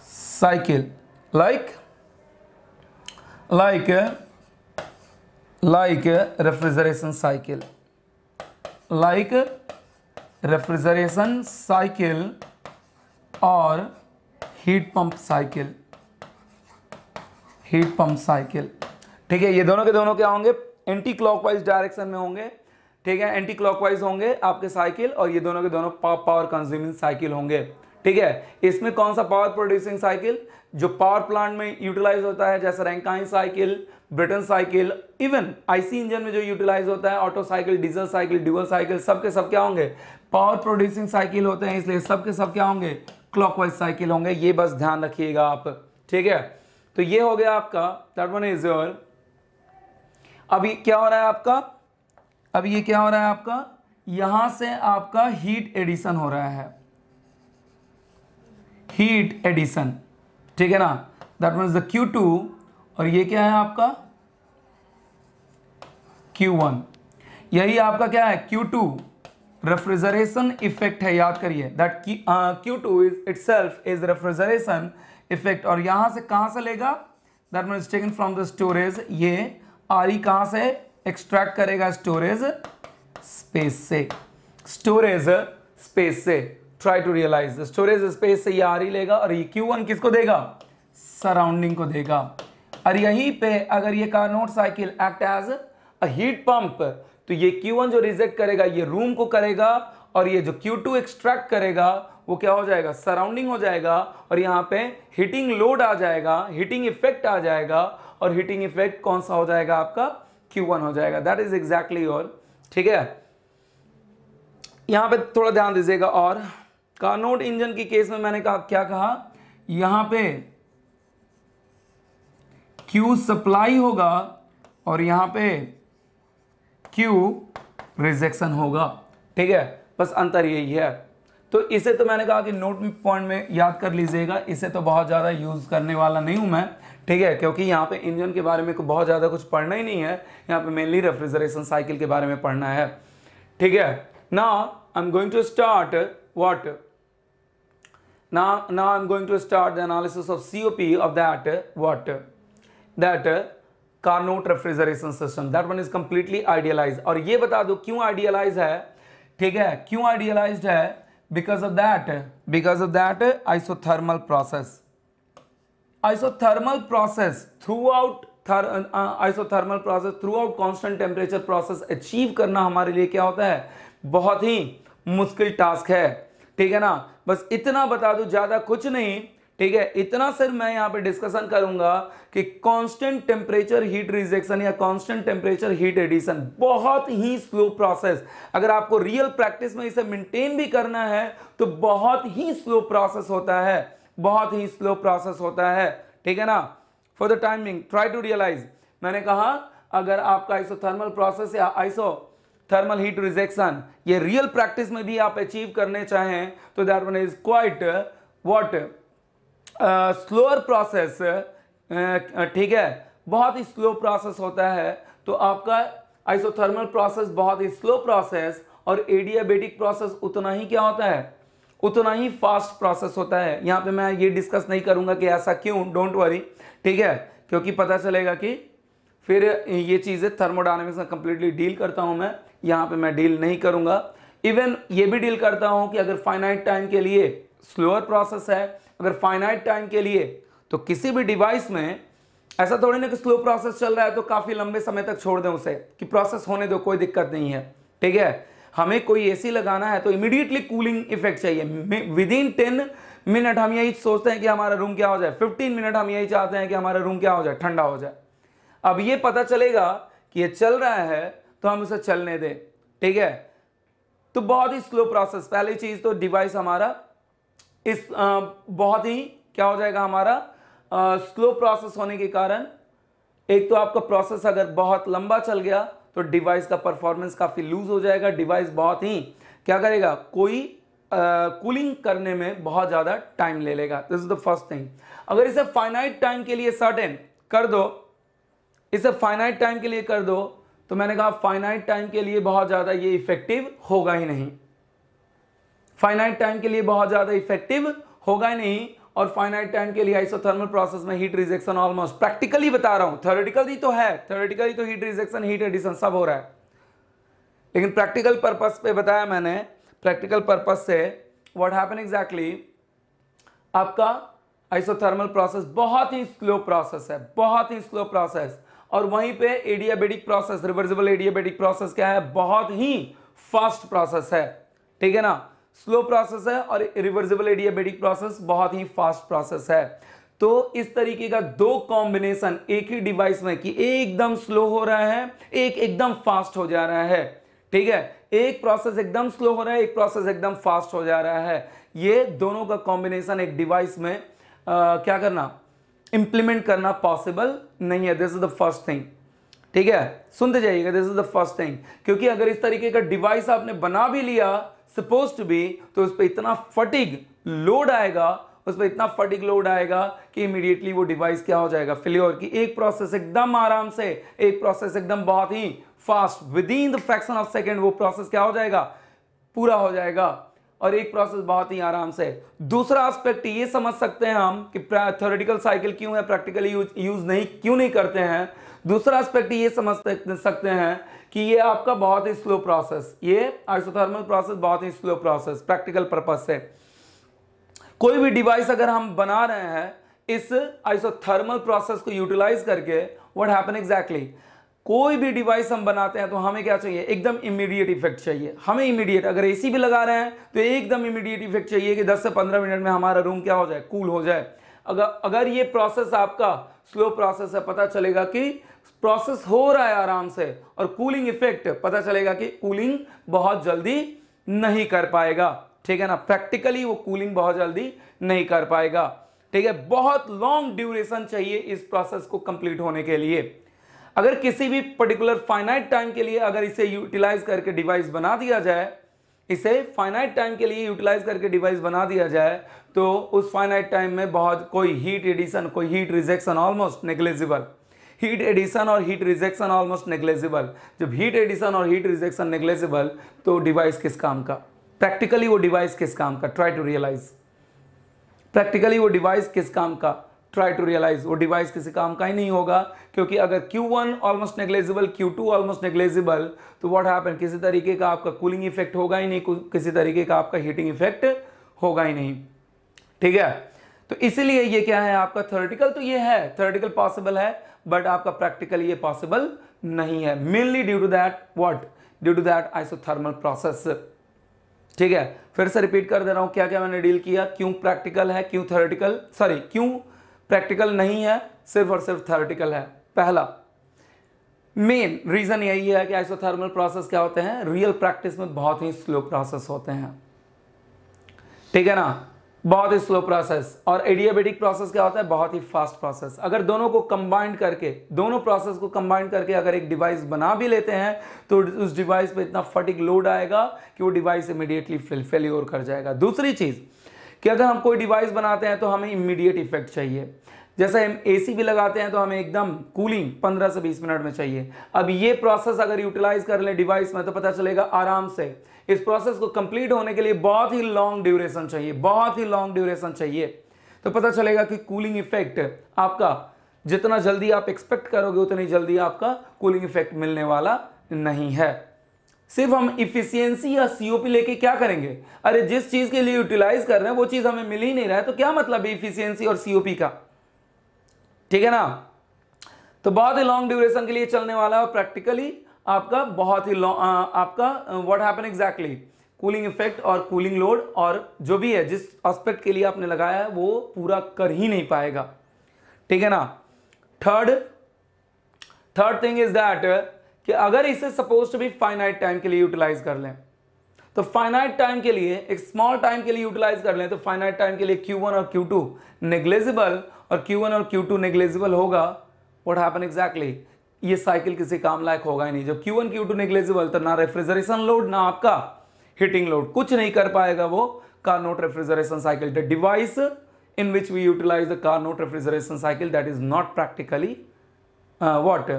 cycle, like refrigeration cycle, और हीट पंप साइकिल, ठीक है। ये दोनों के दोनों क्या होंगे, एंटी क्लॉकवाइज डायरेक्शन में होंगे, ठीक है, एंटी क्लॉकवाइज होंगे आपके साइकिल, और ये दोनों के दोनों पावर कंज्यूमिंग साइकिल होंगे, ठीक है। इसमें कौन सा पावर प्रोड्यूसिंग साइकिल, जो पावर प्लांट में यूटिलाइज होता है, जैसे Rankine cycle, Britain cycle, even IC engine में जो यूटिलाइज होता है, auto cycle, diesel cycle, dual cycle, सबके सब क्या होंगे, पावर प्रोड्यूसिंग साइकिल होते हैं, इसलिए सबके सब क्या होंगे, क्लॉकवाइज साइकिल होंगे। ये बस ध्यान रखिएगा आप, ठीक है। तो ये हो गया आपका, दैट वन इज योर। अभी क्या हो रहा है आपका, यहां से आपका हीट एडिशन हो रहा है, हीट एडिशन, ठीक है ना, दैट मीन्स द Q2, और ये क्या है आपका Q1। यही आपका क्या है, Q2 रेफ्रिजरेशन इफेक्ट है, याद करिए, that Q2 is itself is refrigeration effect. और यहां से कहां से लेगा, that means taken from the storage, ये RE कहां से एक्सट्रैक्ट करेगा, स्टोरेज स्पेस से, try to realize, storage space से ये RE लेगा, और ये Q1 किसको देगा, सराउंडिंग को देगा। और यहीं पे अगर ये Carnot cycle act as a heat pump तो ये Q1 जो रिजेक्ट करेगा ये रूम को करेगा, और ये जो Q2 एक्सट्रैक्ट करेगा वो क्या हो जाएगा, सराउंडिंग हो जाएगा, और यहाँ पे हीटिंग लोड आ जाएगा, हीटिंग इफेक्ट आ जाएगा, और हीटिंग इफेक्ट कौन सा हो जाएगा आपका, Q1 हो जाएगा। दैट इज एग्जैक्टली योर, ठीक है। यहां पे थोड़ा ध्यान दीजिएगा, और कार्नोट इंजन की केस में मैंने कहा क्या कहा, यहां पे Q सप्लाई होगा और यहां पे Q रिजेक्शन होगा, ठीक है, बस अंतर यही है। तो इसे तो मैंने कहा कि नोट पॉइंट में याद कर लीजिएगा, इसे तो बहुत ज़्यादा यूज़ करने वाला नहीं हूं मैं, ठीक है, क्योंकि यहाँ पे इंजन के बारे में बहुत ज़्यादा कुछ पढ़ना ही नहीं है, यहाँ पे मेनली रेफ्रिजरेशन साइकिल के बारे में पढ़ना है, ठीक है। Now I am going to start what, now I'm going to start the analysis of COP of that what, that Carnot refrigeration system, that one is completely idealized। और ये बता दो क्यों idealized है, ठीक है, क्यों idealized है, because of that isothermal process, isothermal process throughout constant temperature process achieve करना हमारे लिए क्या होता है, बहुत ही मुश्किल टास्क है, ठीक है ना। बस इतना बता दूं, ज्यादा कुछ नहीं, ठीक है, इतना सिर्फ मैं यहां पे डिस्कशन करूंगा कि कांस्टेंट टेम्परेचर हीट रिजेक्शन या कांस्टेंट टेम्परेचर हीट एडिशन बहुत ही स्लो प्रोसेस, अगर आपको रियल प्रैक्टिस में इसे मेंटेन भी करना है तो बहुत ही स्लो प्रोसेस होता है, बहुत ही स्लो प्रोसेस होता है, ठीक है ना। For the timing try to realize, मैंने कहा अगर आपका आइसोथर्मल प्रोसेस या थर्मल हीट रिजेक्शन ये रियल प्रैक्टिस में भी आप अचीव करने चाहें तो that one is quite what slower process, ठीक है, बहुत ही स्लो प्रोसेस होता है। तो आपका आइसोथर्मल प्रोसेस बहुत ही स्लो प्रोसेस और एडियाबेटिक प्रोसेस उतना ही क्या होता है, उतना ही फास्ट प्रोसेस होता है। यहाँ पे मैं ये डिस्कस नहीं करूंगा कि ऐसा क्यों, डोंट वरी, ठीक है, क्योंकि पता चलेगा कि फिर ये चीज़ें थर्मोडायनेमिक्स में कंप्लीटली डील करता हूं मैं, यहाँ पे मैं डील नहीं करूंगा। इवन ये भी डील करता हूं कि अगर फाइनाइट टाइम के लिए स्लोअर प्रोसेस है, अगर फाइनाइट टाइम के लिए, तो किसी भी डिवाइस में ऐसा थोड़ी ना कि स्लो प्रोसेस चल रहा है तो काफ़ी लंबे समय तक छोड़ दें उसे कि प्रोसेस होने दो, कोई दिक्कत नहीं है, ठीक है। हमें कोई एसी लगाना है तो इमीडिएटली कूलिंग इफेक्ट चाहिए, विद इन 10 मिनट हम यही सोचते हैं कि हमारा रूम क्या हो जाए, 15 मिनट हम यही चाहते हैं कि हमारा रूम क्या हो जाए, ठंडा हो जाए। अब ये पता चलेगा कि ये चल रहा है तो हम उसे चलने दें, ठीक है। तो बहुत ही स्लो प्रोसेस, पहली चीज तो डिवाइस हमारा इस बहुत ही क्या हो जाएगा, हमारा स्लो प्रोसेस होने के कारण एक तो आपका प्रोसेस अगर बहुत लंबा चल गया तो डिवाइस का परफॉर्मेंस काफी लूज हो जाएगा, डिवाइस बहुत ही क्या करेगा, कोई कूलिंग करने में बहुत ज्यादा टाइम ले लेगा। This is the first thing. अगर इसे फाइनाइट टाइम के लिए सर्टेन कर दो, इसे फाइनाइट टाइम के लिए कर दो, तो मैंने कहा फाइनाइट टाइम के लिए बहुत ज्यादा ये इफेक्टिव होगा ही नहीं, फाइनाइट टाइम के लिए बहुत ज्यादा इफेक्टिव होगा ही नहीं। और फाइनाइट टाइम के लिए आइसोथर्मल प्रोसेस में हीट रिजेक्शन ऑलमोस्ट, प्रैक्टिकली बता रहा हूं, थ्योरेटिकली तो है, थ्योरेटिकली तो हीट रिजेक्शन हीट एडिशन सब हो रहा है, लेकिन प्रैक्टिकल पर्पस पे बताया मैंने, प्रैक्टिकल पर्पस से व्हाट हैपन एग्जैक्टली, आपका आइसोथर्मल प्रोसेस बहुत ही स्लो प्रोसेस है, बहुत ही स्लो प्रोसेस, और वहीं पे adiabatic process, reversible adiabatic process क्या है, बहुत ही फास्ट प्रोसेस है, ठीक है ना। स्लो प्रोसेस है और रिवर्सिबल एडियाबेटिक प्रोसेस बहुत ही फास्ट प्रोसेस है। तो इस तरीके का दो कॉम्बिनेशन एक ही डिवाइस में कि एकदम स्लो हो रहा है, एक एकदम फास्ट हो जा रहा है, ठीक है, एक प्रोसेस एकदम स्लो हो रहा है, एक प्रोसेस एकदम फास्ट हो जा रहा है, ये दोनों का कॉम्बिनेशन एक डिवाइस में क्या करना, इंप्लीमेंट करना पॉसिबल नहीं है। This is the first thing, ठीक है, सुनते जाइएगा, this is the first thing. क्योंकि अगर इस तरीके का डिवाइस आपने बना भी लिया सपोज टू बी, तो उस पर इतना फटीग लोड आएगा, उस पर इतना फटीग लोड आएगा कि इमीडिएटली वो डिवाइस क्या हो जाएगा, फेल्योर की एक प्रोसेस एकदम आराम से, एक प्रोसेस एकदम बहुत ही fast, within the fraction of second वो प्रोसेस क्या हो जाएगा, पूरा हो जाएगा, और एक प्रोसेस बहुत ही आराम से। दूसरा एस्पेक्ट ये समझ सकते हैं हम कि थ्योरेटिकल साइकिल क्यों है, प्रैक्टिकली यूज नहीं क्यों नहीं करते हैं। दूसरा एस्पेक्ट ये समझ सकते हैं कि ये आपका बहुत ही स्लो प्रोसेस, ये आइसोथर्मल प्रोसेस बहुत ही स्लो प्रोसेस, प्रैक्टिकल पर्पस से कोई भी डिवाइस अगर हम बना रहे हैं इस आइसोथर्मल प्रोसेस को यूटिलाइज करके, व्हाट हैपन एग्जैक्टली, कोई भी डिवाइस हम बनाते हैं तो हमें क्या चाहिए, एकदम इमीडिएट इफेक्ट चाहिए, हमें इमीडिएट। अगर एसी भी लगा रहे हैं तो एकदम इमीडिएट इफेक्ट चाहिए कि 10 से 15 मिनट में हमारा रूम क्या हो जाए, कूल हो जाए। अगर ये प्रोसेस आपका स्लो प्रोसेस है, पता चलेगा कि प्रोसेस हो रहा है आराम से, और कूलिंग इफेक्ट पता चलेगा कि कूलिंग बहुत जल्दी नहीं कर पाएगा, ठीक है ना, प्रैक्टिकली वो कूलिंग बहुत जल्दी नहीं कर पाएगा, ठीक है। बहुत लॉन्ग ड्यूरेशन चाहिए इस प्रोसेस को कंप्लीट होने के लिए। अगर किसी भी पर्टिकुलर फाइनाइट टाइम के लिए अगर इसे यूटिलाइज करके डिवाइस बना दिया जाए, इसे फाइनाइट टाइम के लिए यूटिलाइज करके डिवाइस बना दिया जाए, तो उस फाइनाइट टाइम में बहुत कोई हीट एडिशन, कोई heat rejection almost negligible, heat addition और हीट रिजेक्शन ऑलमोस्ट नेग्लेजिबल। जब हीट एडिशन और हीट रिजेक्शन नेग्लेजिबल, तो डिवाइस किस काम का, प्रैक्टिकली वो डिवाइस किस काम का, ट्राई टू रियलाइज, प्रैक्टिकली वो डिवाइस किस काम का, ट्राई टू रियलाइज, वो डिवाइस किसी काम का ही नहीं होगा। क्योंकि अगर Q1 almost negligible, Q2 almost negligible, तो व्हाट हैपन, किसी तरीके का आपका कूलिंग इफेक्ट होगा ही नहीं, किसी तरीके का आपका हीटिंग इफेक्ट होगा ही नहीं, ठीक है। तो इसीलिए ये क्या है आपका थ्योरेटिकल, तो ये है थ्योरेटिकल पॉसिबल है, बट आपका प्रैक्टिकल ये पॉसिबल नहीं है, mainly due to that what, due to that isothermal process, ठीक है। फिर से रिपीट कर दे रहा हूं क्या क्या मैंने डील किया, क्यों प्रैक्टिकल है, क्यों थ्योरेटिकल, सॉरी क्यों प्रैक्टिकल नहीं है, सिर्फ और सिर्फ थ्योरेटिकल है। पहला मेन रीजन यही है कि आइसोथर्मल प्रोसेस क्या होते हैं, रियल प्रैक्टिस में बहुत ही स्लो प्रोसेस होते हैं, ठीक है ना, बहुत ही स्लो प्रोसेस। और एडियाबेटिक प्रोसेस क्या होता है, बहुत ही फास्ट प्रोसेस। अगर दोनों को कंबाइन करके, दोनों प्रोसेस को कंबाइन करके अगर एक डिवाइस बना भी लेते हैं, तो उस डिवाइस पे इतना फटिक लोड आएगा कि वो डिवाइस इमीडिएटली फेल्योर कर जाएगा। दूसरी चीज कि अगर हम कोई डिवाइस बनाते हैं तो हमें इमीडिएट इफेक्ट चाहिए। जैसे हम एसी भी लगाते हैं तो हमें एकदम कूलिंग 15 से 20 मिनट में चाहिए। अब ये प्रोसेस अगर यूटिलाइज कर ले डिवाइस में, तो पता चलेगा आराम से इस प्रोसेस को कंप्लीट होने के लिए बहुत ही लॉन्ग ड्यूरेशन चाहिए, बहुत ही लॉन्ग ड्यूरेशन चाहिए। तो पता चलेगा कि कूलिंग इफेक्ट आपका जितना जल्दी आप एक्सपेक्ट करोगे, उतनी जल्दी आपका कूलिंग इफेक्ट मिलने वाला नहीं है। सिर्फ हम इफिशियंसी या सीओपी लेके क्या करेंगे, अरे जिस चीज के लिए यूटिलाइज कर रहे हैं वो चीज हमें मिल ही नहीं रहा है, तो क्या मतलब है इफिशियंसी और सीओपी का, ठीक है ना। तो बहुत ही लॉन्ग ड्यूरेशन के लिए चलने वाला है, प्रैक्टिकली आपका बहुत ही लॉन्ग आपका what happen exactly, cooling effect और कूलिंग लोड और जो भी है जिस एस्पेक्ट के लिए आपने लगाया है वो पूरा कर ही नहीं पाएगा, ठीक है ना। थर्ड थिंग इज दैट कि अगर इसे suppose to be finite time के लिए यूटिलाइज कर लें, तो फाइनाइट टाइम के लिए, एक स्मॉल टाइम के लिए यूटिलाइज कर लें, तो फाइनाइट टाइम के लिए Q1 और Q2 नेग्लेजिबल, और Q1 और Q2 नेग्लेजिबल होगा, व्हाट हैपन एग्जैक्टली, ये साइकिल किसी काम लायक होगा ही नहीं। जब Q1 Q2 नेग्लेजिबल, तो ना रेफ्रिजरेशन लोड ना आपका हीटिंग लोड, कुछ नहीं कर पाएगा वो Carnot refrigeration cycle. The device in which we utilize the Carnot refrigeration cycle, that is not practically what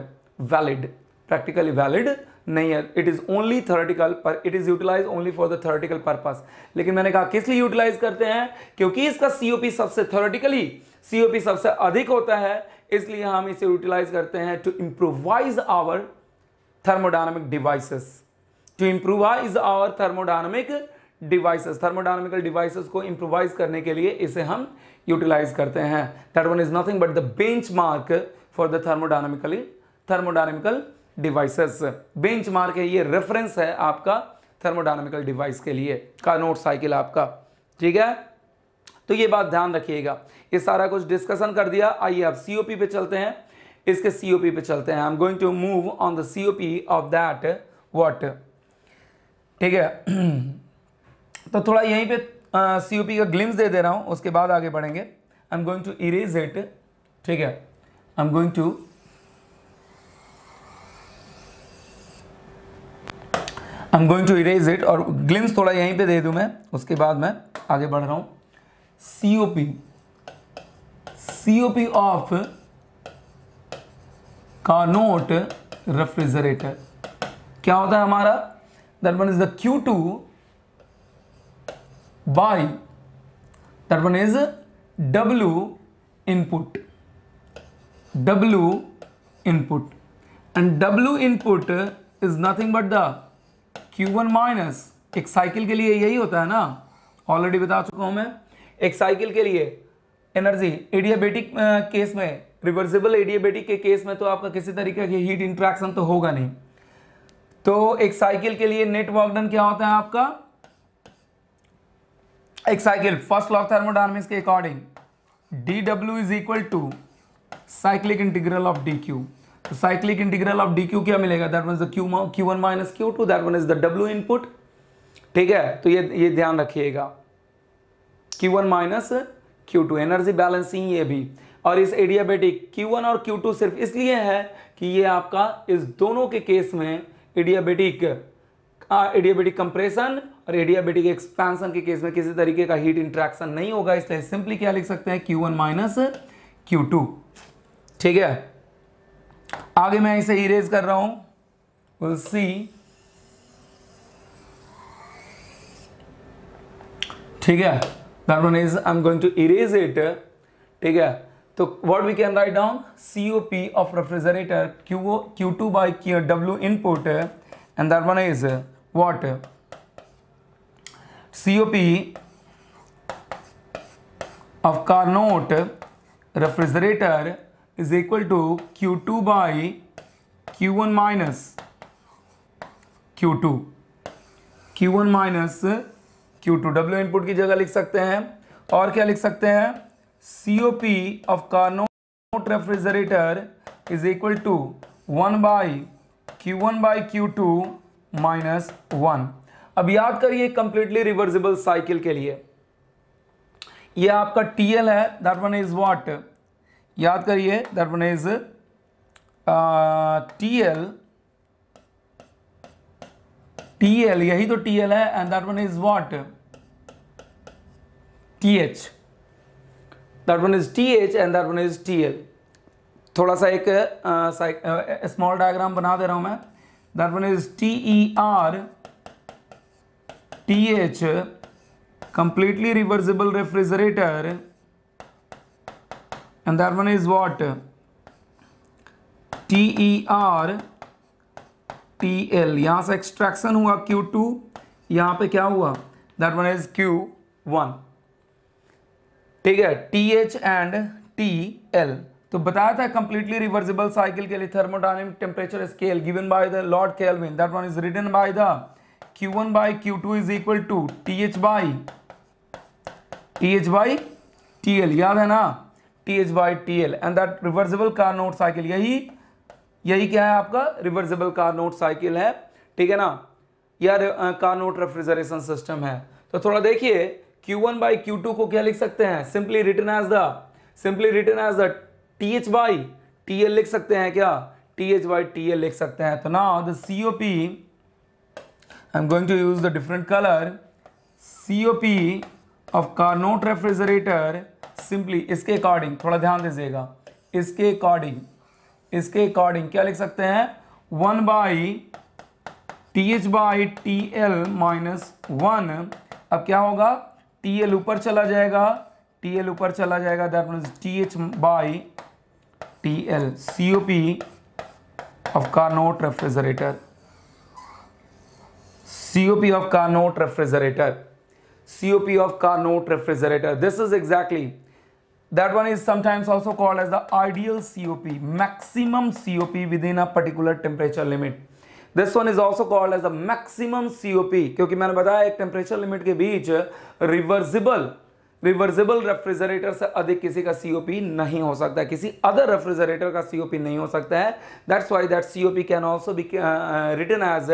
valid, practically valid नहीं है, इट इज ओनली थ्योरेटिकल, पर it is utilize only for the theoretical purpose. लेकिन मैंने कहा किस लिए यूटिलाइज करते हैं, क्योंकि इसका सीओपी सबसे थ्योरेटिकली सीओपी सबसे अधिक होता है, इसलिए हम इसे यूटिलाइज करते हैं to improvise our thermodynamic devices, to improvise our thermodynamic devices, thermodynamical devices को इंप्रूवाइज करने के लिए इसे हम यूटिलाइज करते हैं। That one is nothing but the benchmark for the thermodynamical devices. Benchmark है, ये रेफरेंस है आपका थर्मोडायनामिकल डिवाइस के लिए, कार्नोट साइकिल आपका, ठीक है। तो ये बात ध्यान रखिएगा, ये सारा कुछ डिस्कशन कर दिया। आइए अब सीओपी पे चलते हैं, इसके सीओपी पे चलते हैं। I am going to move on the COP of that what, ठीक है। तो थोड़ा यहीं पे सीओपी का ग्लिम्स दे दे रहा हूं, उसके बाद आगे बढ़ेंगे। I am going to erase it, ठीक है, I am going to erase it, और ग्लिम्स थोड़ा यहीं पे दे दूं मैं, उसके बाद मैं आगे बढ़ रहा हूं। सीओपी ऑफ कार्नोट रेफ्रिजरेटर क्या होता है हमारा, that one is the Q2 by that one is W input, and W input is nothing but the Q1 minus, एक साइकिल के लिए यही होता है ना, ऑलरेडी बता चुका हूं मैं। एक साइकिल के लिए एनर्जी एडियाबेटिक केस में रिवर्सिबल एडियाबेटिक के केस में तो आपका किसी तरीके की हीट इंट्रैक्शन तो होगा नहीं। तो एक साइकिल के लिए नेट वर्क डन क्या होता है आपका, एक cycle first law of thermodynamics के according dw is equal to cyclic integral of dq। तो साइक्लिक इंटीग्रल ऑफ dq क्या मिलेगा, that means the q1 minus q2, that one is the w input. ठीक है, तो ये ध्यान रखिएगा, q1 minus q2 energy balancing ये भी। और इस एडियाबेटिक q1 और q2 सिर्फ इसलिए है कि ये आपका इस दोनों के केस में एडियाबेटिक कंप्रेशन और एडियाबेटिक एक्सपेंशन के केस में किसी तरीके का हीट इंट्रैक्शन नहीं होगा, इसलिए सिंपली क्या लिख सकते हैं, q1 माइनस q2। ठीक है, आगे मैं इसे इरेज कर रहा हूं, विल सी। ठीक है, that one is I am going to erase it. ठीक है, तो what we can write down, COP of refrigerator Q2 by W input and that one is what, COP of Carnot refrigerator is equal to Q2 by Q1 minus Q2, Q1 minus Q2, W input की जगह लिख सकते हैं। और क्या लिख सकते हैं, COP of Carnot refrigerator is equal to 1 by Q1 by Q2 minus 1। अब याद करिए कंप्लीटली रिवर्सिबल साइकिल के लिए ये आपका TL है, दैट वन इज व्हाट, याद करिए दैट वन इज TL यही तो TL है, and that one is what, TH, that one is TH and that one is TL। थोड़ा सा एक स्मॉल डायग्राम बना दे रहा हूं मैं, that one is TER TH completely reversible refrigerator and that one is what, TER TL। यहां से एक्सट्रैक्शन हुआ Q2, यहां पे क्या हुआ, that one is Q1। ठीक है, TH एंड TL। तो बताया था कंप्लीटली रिवर्सिबल साइकिल के लिए thermodynamic temperature scale given by the Lord Kelvin, that one is written by the Q1 by Q2 is equal to TH by TL, याद है ना, TH by TL and that reversible Carnot cycle, यही क्या है आपका रिवर्सिबल कार्नोट साइकिल है। ठीक है ना, या कार्नोट रेफ्रिजरेशन सिस्टम है। तो थोड़ा देखिए Q1 by Q2 को क्या लिख सकते हैं, simply written as the TH by TL लिख सकते हैं, क्या TH by TL लिख सकते हैं। तो now the COP, I'm going to use the different color, COP of Carnot refrigerator, simply इसके अकॉर्डिंग थोड़ा ध्यान दीजिएगा, इसके अकॉर्डिंग क्या लिख सकते हैं, 1 by TH by TL minus 1। अब क्या होगा, TL ऊपर चला जाएगा, that means TH by TL, COP of Carnot refrigerator, COP of Carnot refrigerator, this is exactly, that one is sometimes also called as the ideal COP, maximum COP within a particular temperature limit। This one is also called as the maximum COP, क्योंकि मैंने बताया एक टेम्परेचर लिमिट के बीच रिवर्सिबल रेफ्रिजरेटर से अधिक किसी का COP नहीं हो सकता है, किसी अदर रेफ्रिजरेटर का COP नहीं हो सकता है। That's why that COP can also be written as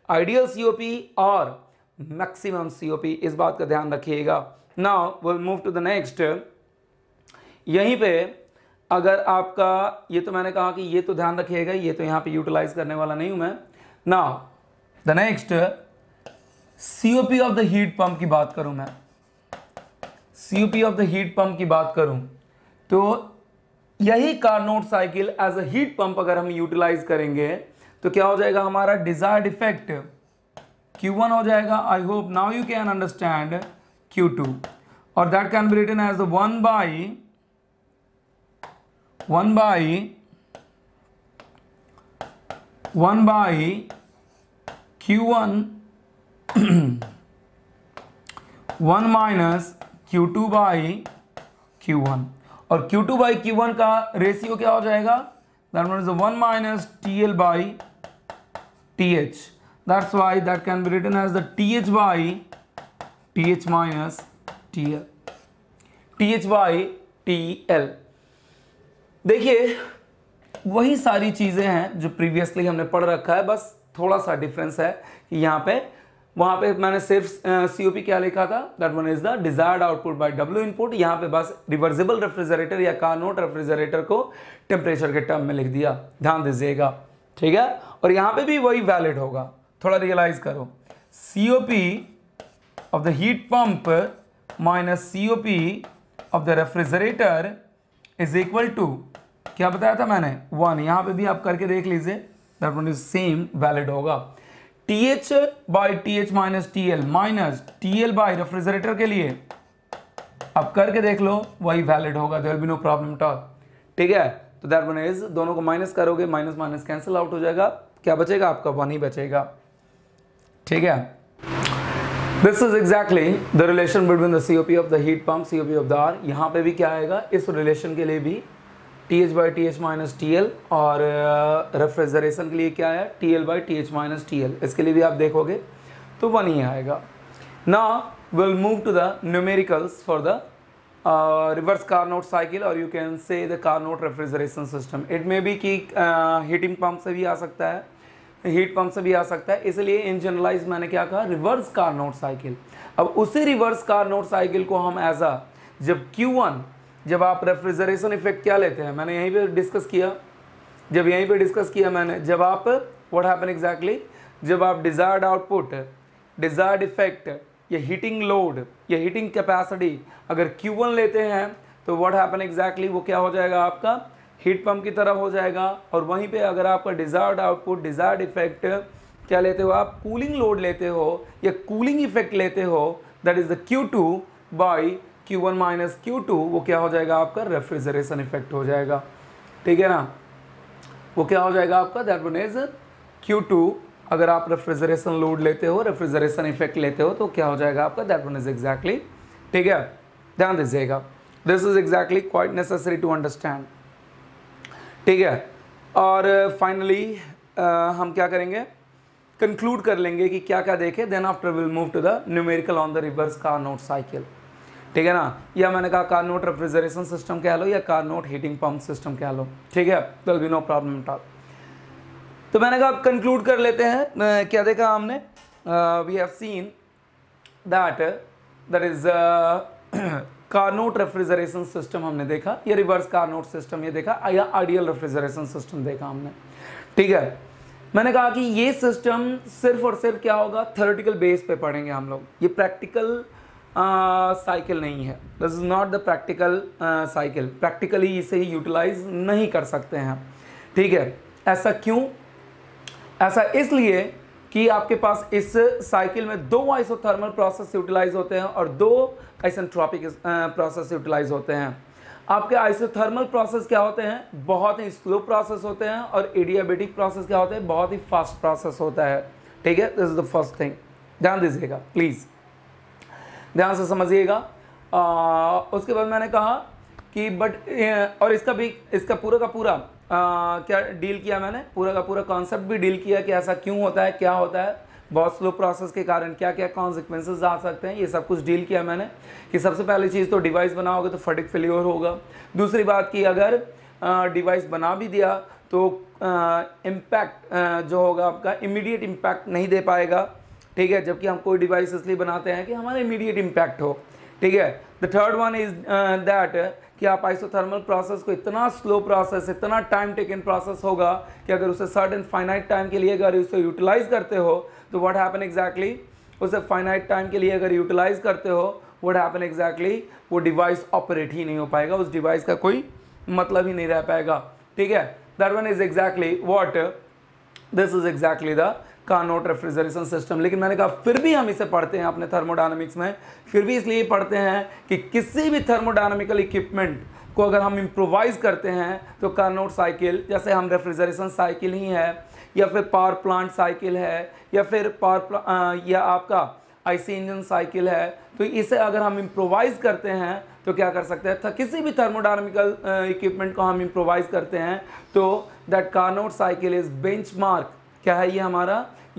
ideal COP और मैक्सिमम COP, इस बात का ध्यान रखिएगा। Now will move to the next. यहीं पे अगर आपका, ये तो मैंने कहा कि ये तो ध्यान रखिएगा, ये तो यहाँ पे यूटिलाइज करने वाला नहीं हूं मैं। Now the next COP of the heat pump की बात करूं मैं, COP of the heat pump की बात करूं तो यही Carnot cycle as a heat pump अगर हम यूटिलाइज करेंगे तो क्या हो जाएगा, हमारा डिजायर्ड इफेक्ट Q1 हो जाएगा। I hope now you can understand Q2, और that can be written as 1 by Q1 1 minus Q2 by Q1। और Q2 by Q1 का रेशियो क्या हो जाएगा, that one is 1 minus TL by TH. That's why that can be written as the TH by TH minus TL. TH by TL. देखिए वही सारी चीज़ें हैं जो प्रीवियसली हमने पढ़ रखा है, बस थोड़ा सा डिफरेंस है कि यहाँ पे वहाँ पे मैंने सिर्फ COP क्या लिखा था, that one is the desired output by W input. यहाँ पे बस रिवर्सिबल रेफ्रिजरेटर या कार्नोट रेफ्रिजरेटर को टेम्परेचर के टर्म में लिख दिया, ध्यान दीजिएगा, ठीक है। और यहाँ पे भी वही वैलिड होगा, थोड़ा रियलाइज करो, COP of the heat pump minus COP of the refrigerator is equal to, क्या बताया था मैंने, 1। यहाँ पे भी आप करके देख लीजिए, that one is same valid होगा। TH by TH minus TL minus TL by refrigerator के लिए आप करके देख लो, वही वैलिड होगा, there will be no problem at all, ठीक है। तो दैट वन इज, दोनों को माइनस करोगे, माइनस माइनस कैंसिल आउट हो जाएगा, क्या बचेगा आपका, 1 ही बचेगा, ठीक है। This is exactly the relation between the COP of the heat pump, COP of the R। यहाँ पे भी क्या आएगा, इस रिलेशन के लिए भी TH by TH minus TL, और रेफ्रिजरेशन के लिए क्या है, TL by TH minus TL, इसके लिए भी आप देखोगे तो 1 ही आएगा। Now will move to the numericals for the reverse Carnot cycle, और you can say the Carnot refrigeration system. It may be कि हीटिंग पंप से भी आ सकता है, हीट पंप से भी आ सकता है, इसलिए इन जनरलाइज मैंने क्या कहा, रिवर्स कार्नोट साइकिल। अब उसी रिवर्स कार्नोट साइकिल को हम एज अ, जब Q1, जब आप रेफ्रिजरेशन इफेक्ट क्या लेते हैं, मैंने यहीं पे डिस्कस किया, जब यहीं पे डिस्कस किया मैंने, जब आप व्हाट हैपन एग्जैक्टली, जब आप डिजायर्ड आउटपुट, डिजायर्ड इफेक्ट या हीटिंग लोड या हीटिंग कैपेसिटी अगर Q1 लेते हैं तो व्हाट हैपन एग्जैक्टली, वो क्या हो जाएगा आपका, हीट पंप की तरह हो जाएगा। और वहीं पे अगर आपका डिजायर्ड आउटपुट, डिजायर्ड इफेक्ट क्या लेते हो आप, कूलिंग लोड लेते हो या कूलिंग इफेक्ट लेते हो, that is the Q2 by Q1 minus Q2, वो क्या हो जाएगा आपका, रेफ्रिजरेशन इफेक्ट हो जाएगा, ठीक है ना। वो क्या हो जाएगा आपका, दैट वन इज Q2, अगर आप रेफ्रिजरेशन लोड लेते हो, रेफ्रिजरेशन इफेक्ट लेते हो, तो क्या हो जाएगा आपका, दैट वन इज एग्जैक्टली, ठीक है, ध्यान दीजिएगा। This is exactly quite necessary to understand, ठीक है। और फाइनली हम क्या करेंगे, कंक्लूड कर लेंगे कि क्या क्या देखे, then after will move to the numerical on the reverse Carnot cycle, ठीक है ना। या मैंने कहा कार्नोट रेफ्रिजरेशन सिस्टम कह लो या कार्नोट हीटिंग पंप सिस्टम कह लो, ठीक है, there will be no problem at all. तो मैंने कहा कंक्लूड कर लेते हैं, क्या देखा हमने, we have seen that is Carnot refrigeration system हमने देखा, या रिवर्स कार्नोट सिस्टम ये देखा, या आइडियल रेफ्रिजरेशन सिस्टम देखा हमने, ठीक है। मैंने कहा कि ये सिस्टम सिर्फ और सिर्फ क्या होगा, थ्योरेटिकल बेस पे पढ़ेंगे हम लोग, ये प्रैक्टिकल साइकिल नहीं है, this is not the practical cycle, practically इसे ही यूटिलाइज नहीं कर सकते हैं, ठीक है। ऐसा क्यों, ऐसा इसलिए कि आपके पास इस साइकिल में 2 आइसोथर्मल प्रोसेस यूटिलाइज होते हैं और 2 आइसेंट्रोपिक प्रोसेस यूटिलाइज होते हैं। आपके आइसोथर्मल प्रोसेस क्या होते हैं, बहुत ही स्लो प्रोसेस होते हैं, और एडियाबेटिक प्रोसेस क्या होते हैं, बहुत ही फास्ट प्रोसेस होता है, ठीक है। This is the first thing, ध्यान दीजिएगा प्लीज़, ध्यान से समझिएगा। उसके बाद मैंने कहा कि और इसका पूरा का पूरा क्या डील किया मैंने, पूरा का पूरा कॉन्सेप्ट भी डील किया कि ऐसा क्यों होता है, क्या होता है, बहुत स्लो प्रोसेस के कारण क्या क्या कॉन्सिक्वेंसेस आ सकते हैं, ये सब कुछ डील किया मैंने। कि सबसे पहली चीज़ तो डिवाइस बनाओगे तो फटिग फेल्योर होगा। दूसरी बात कि अगर डिवाइस बना भी दिया तो इम्पैक्ट जो होगा आपका इमीडिएट इम्पैक्ट नहीं दे पाएगा, ठीक है, जबकि हम कोई डिवाइस इसलिए बनाते हैं कि हमारा इमीडिएट इम्पैक्ट हो, ठीक है। The third one is that कि आप आइसोथर्मल प्रोसेस को, इतना स्लो प्रोसेस, इतना टाइम टेकन प्रोसेस होगा कि अगर उसे सर्टेन फाइनाइट टाइम के लिए अगर उसे यूटिलाइज करते हो तो व्हाट हैपन एग्जैक्टली, उसे फाइनाइट टाइम के लिए अगर यूटिलाइज करते हो व्हाट हैपन एग्जैक्टली, वो डिवाइस ऑपरेट ही नहीं हो पाएगा, उस डिवाइस का कोई मतलब ही नहीं रह पाएगा, ठीक है। That one is exactly what, this is exactly the Carnot refrigeration system. लेकिन मैंने कहा फिर भी हम इसे पढ़ते हैं अपने थर्मोडायनामिक्स में, फिर भी इसलिए पढ़ते हैं कि किसी भी थर्मोडायनामिकल इक्विपमेंट को अगर हम इम्प्रोवाइज करते हैं तो कार्नोट साइकिल, जैसे हम रेफ्रिजरेशन साइकिल ही है, या फिर पावर प्लांट साइकिल है, या फिर या आपका आईसी इंजन साइकिल है, तो इसे अगर हम इम्प्रोवाइज करते हैं तो क्या कर सकते हैं, किसी भी थर्मोडायनामिकल इक्विपमेंट को हम इम्प्रोवाइज करते हैं तो that Carnot cycle is benchmark. क्या है ये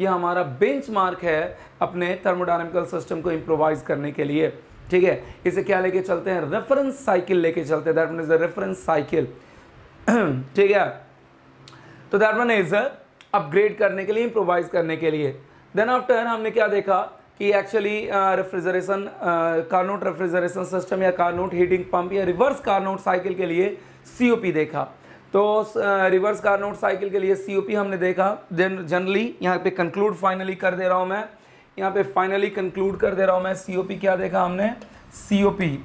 हमारा बेंचमार्क है अपने थर्मोडायनामिकल सिस्टम को इम्प्रोवाइज करने के लिए। ठीक है, इसे क्या लेके चलते हैं, रेफरेंस साइकिल लेके चलते हैं, that one is the reference cycle. ठीक है, तो दैट वन इज अपग्रेड करने के लिए, इम्प्रोवाइज करने के लिए। देन आफ्टर हमने क्या देखा कि actually refrigeration, Carnot refrigeration system या कार्नोट हीटिंग पंप या रिवर्स कार्नोट साइकिल के लिए सीओपी देखा। तो रिवर्स कार्नोट साइकिल के लिए सीओपी हमने देखा। देन जनरली यहाँ पे कंक्लूड फाइनली कर दे रहा हूँ मैं, यहाँ पे फाइनली कंक्लूड कर दे रहा हूँ मैं। सीओपी क्या देखा हमने, COP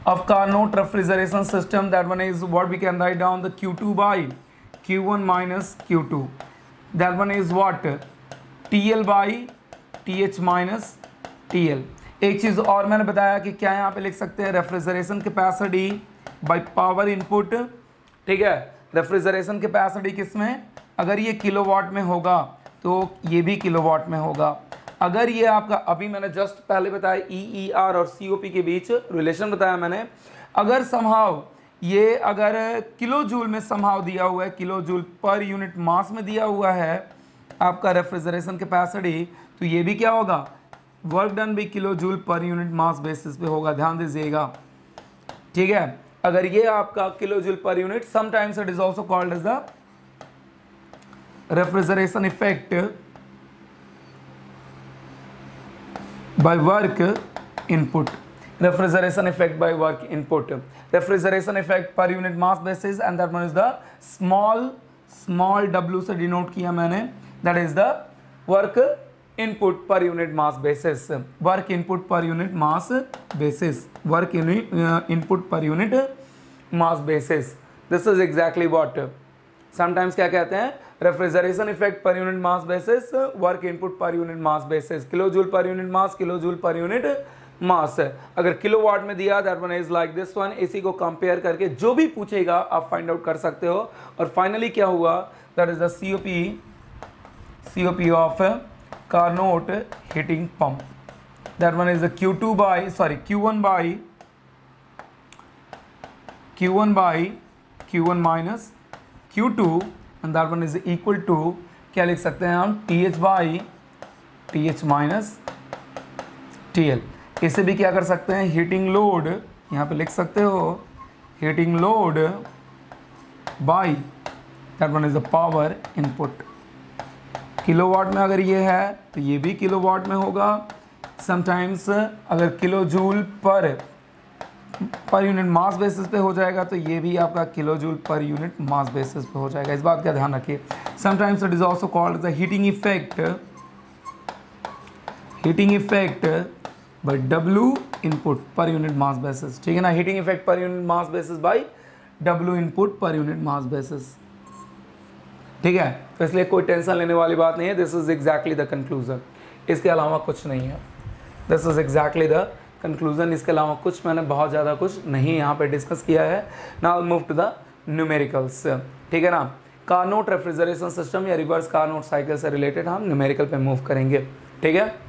of Carnot refrigeration system, that one is what we can write down the Q2 by Q1 minus Q2, that one is what, TL by TH minus TL। एक चीज़ और मैंने बताया कि क्या यहाँ पे लिख सकते हैं, refrigeration capacity by power input. ठीक है, रेफ्रिजरेशन कैपेसिटी किसमें, अगर ये किलोवाट में होगा तो ये भी किलोवाट में होगा। अगर ये आपका, अभी मैंने जस्ट पहले बताया EER और COP के बीच रिलेशन बताया मैंने, अगर समहाउ ये अगर किलो जूल में समहाउ दिया हुआ है, किलो जूल पर यूनिट मास में दिया हुआ है आपका रेफ्रिजरेशन कैपेसिटी, तो ये भी क्या होगा, वर्क डन भी kilo joule per unit mass basis पे होगा, ध्यान दीजिएगा। ठीक है, अगर ये आपका kilo joule per unit, sometimes it is also called as the refrigeration effect by work input, refrigeration effect by work input, refrigeration effect per unit mass basis, and that one is the small w से denote किया मैंने, that is the work input per unit mass basis, work input per unit mass basis, work input per unit mass basis। this is exactly what sometimes क्या कहते हैं, refrigeration effect per unit mass basis, work input per unit mass basis, kilo joule per unit मास, किलो जूल पर यूनिट मास। अगर किलोवाट में दिया that one is like this one. इसी को कंपेयर करके जो भी पूछेगा आप फाइंड आउट कर सकते हो। और फाइनली क्या हुआ, that is the COP of Carnot heating pump, that one is the Q1 minus Q2, and that one is equal to, क्या लिख सकते हैं हम, TH by TH minus TL। इसे भी क्या कर सकते हैं, हीटिंग लोड, यहाँ पे लिख सकते हो heating load by that one is the power input. Kilowatt में अगर ये है तो ये भी किलोवाट में होगा। समटाइम्स अगर kilo joule per unit mass basis पे हो जाएगा तो ये भी आपका kilo joule per unit mass basis पे हो जाएगा, इस बात का ध्यान रखिए। Sometimes it is also called the heating effect by W input per unit mass basis. ठीक है ना, heating effect per unit mass basis by W input per unit mass basis. ठीक है, तो इसलिए कोई टेंशन लेने वाली बात नहीं है। This is exactly the conclusion, इसके अलावा कुछ नहीं है। This is exactly the conclusion, इसके अलावा कुछ मैंने बहुत ज़्यादा कुछ नहीं यहाँ पे डिस्कस किया है। Now move to the numericals. ठीक है ना, कार्नोट रेफ्रिजरेशन सिस्टम या रिवर्स कार्नोट साइकिल से रिलेटेड हम न्यूमेरिकल पे मूव करेंगे। ठीक है।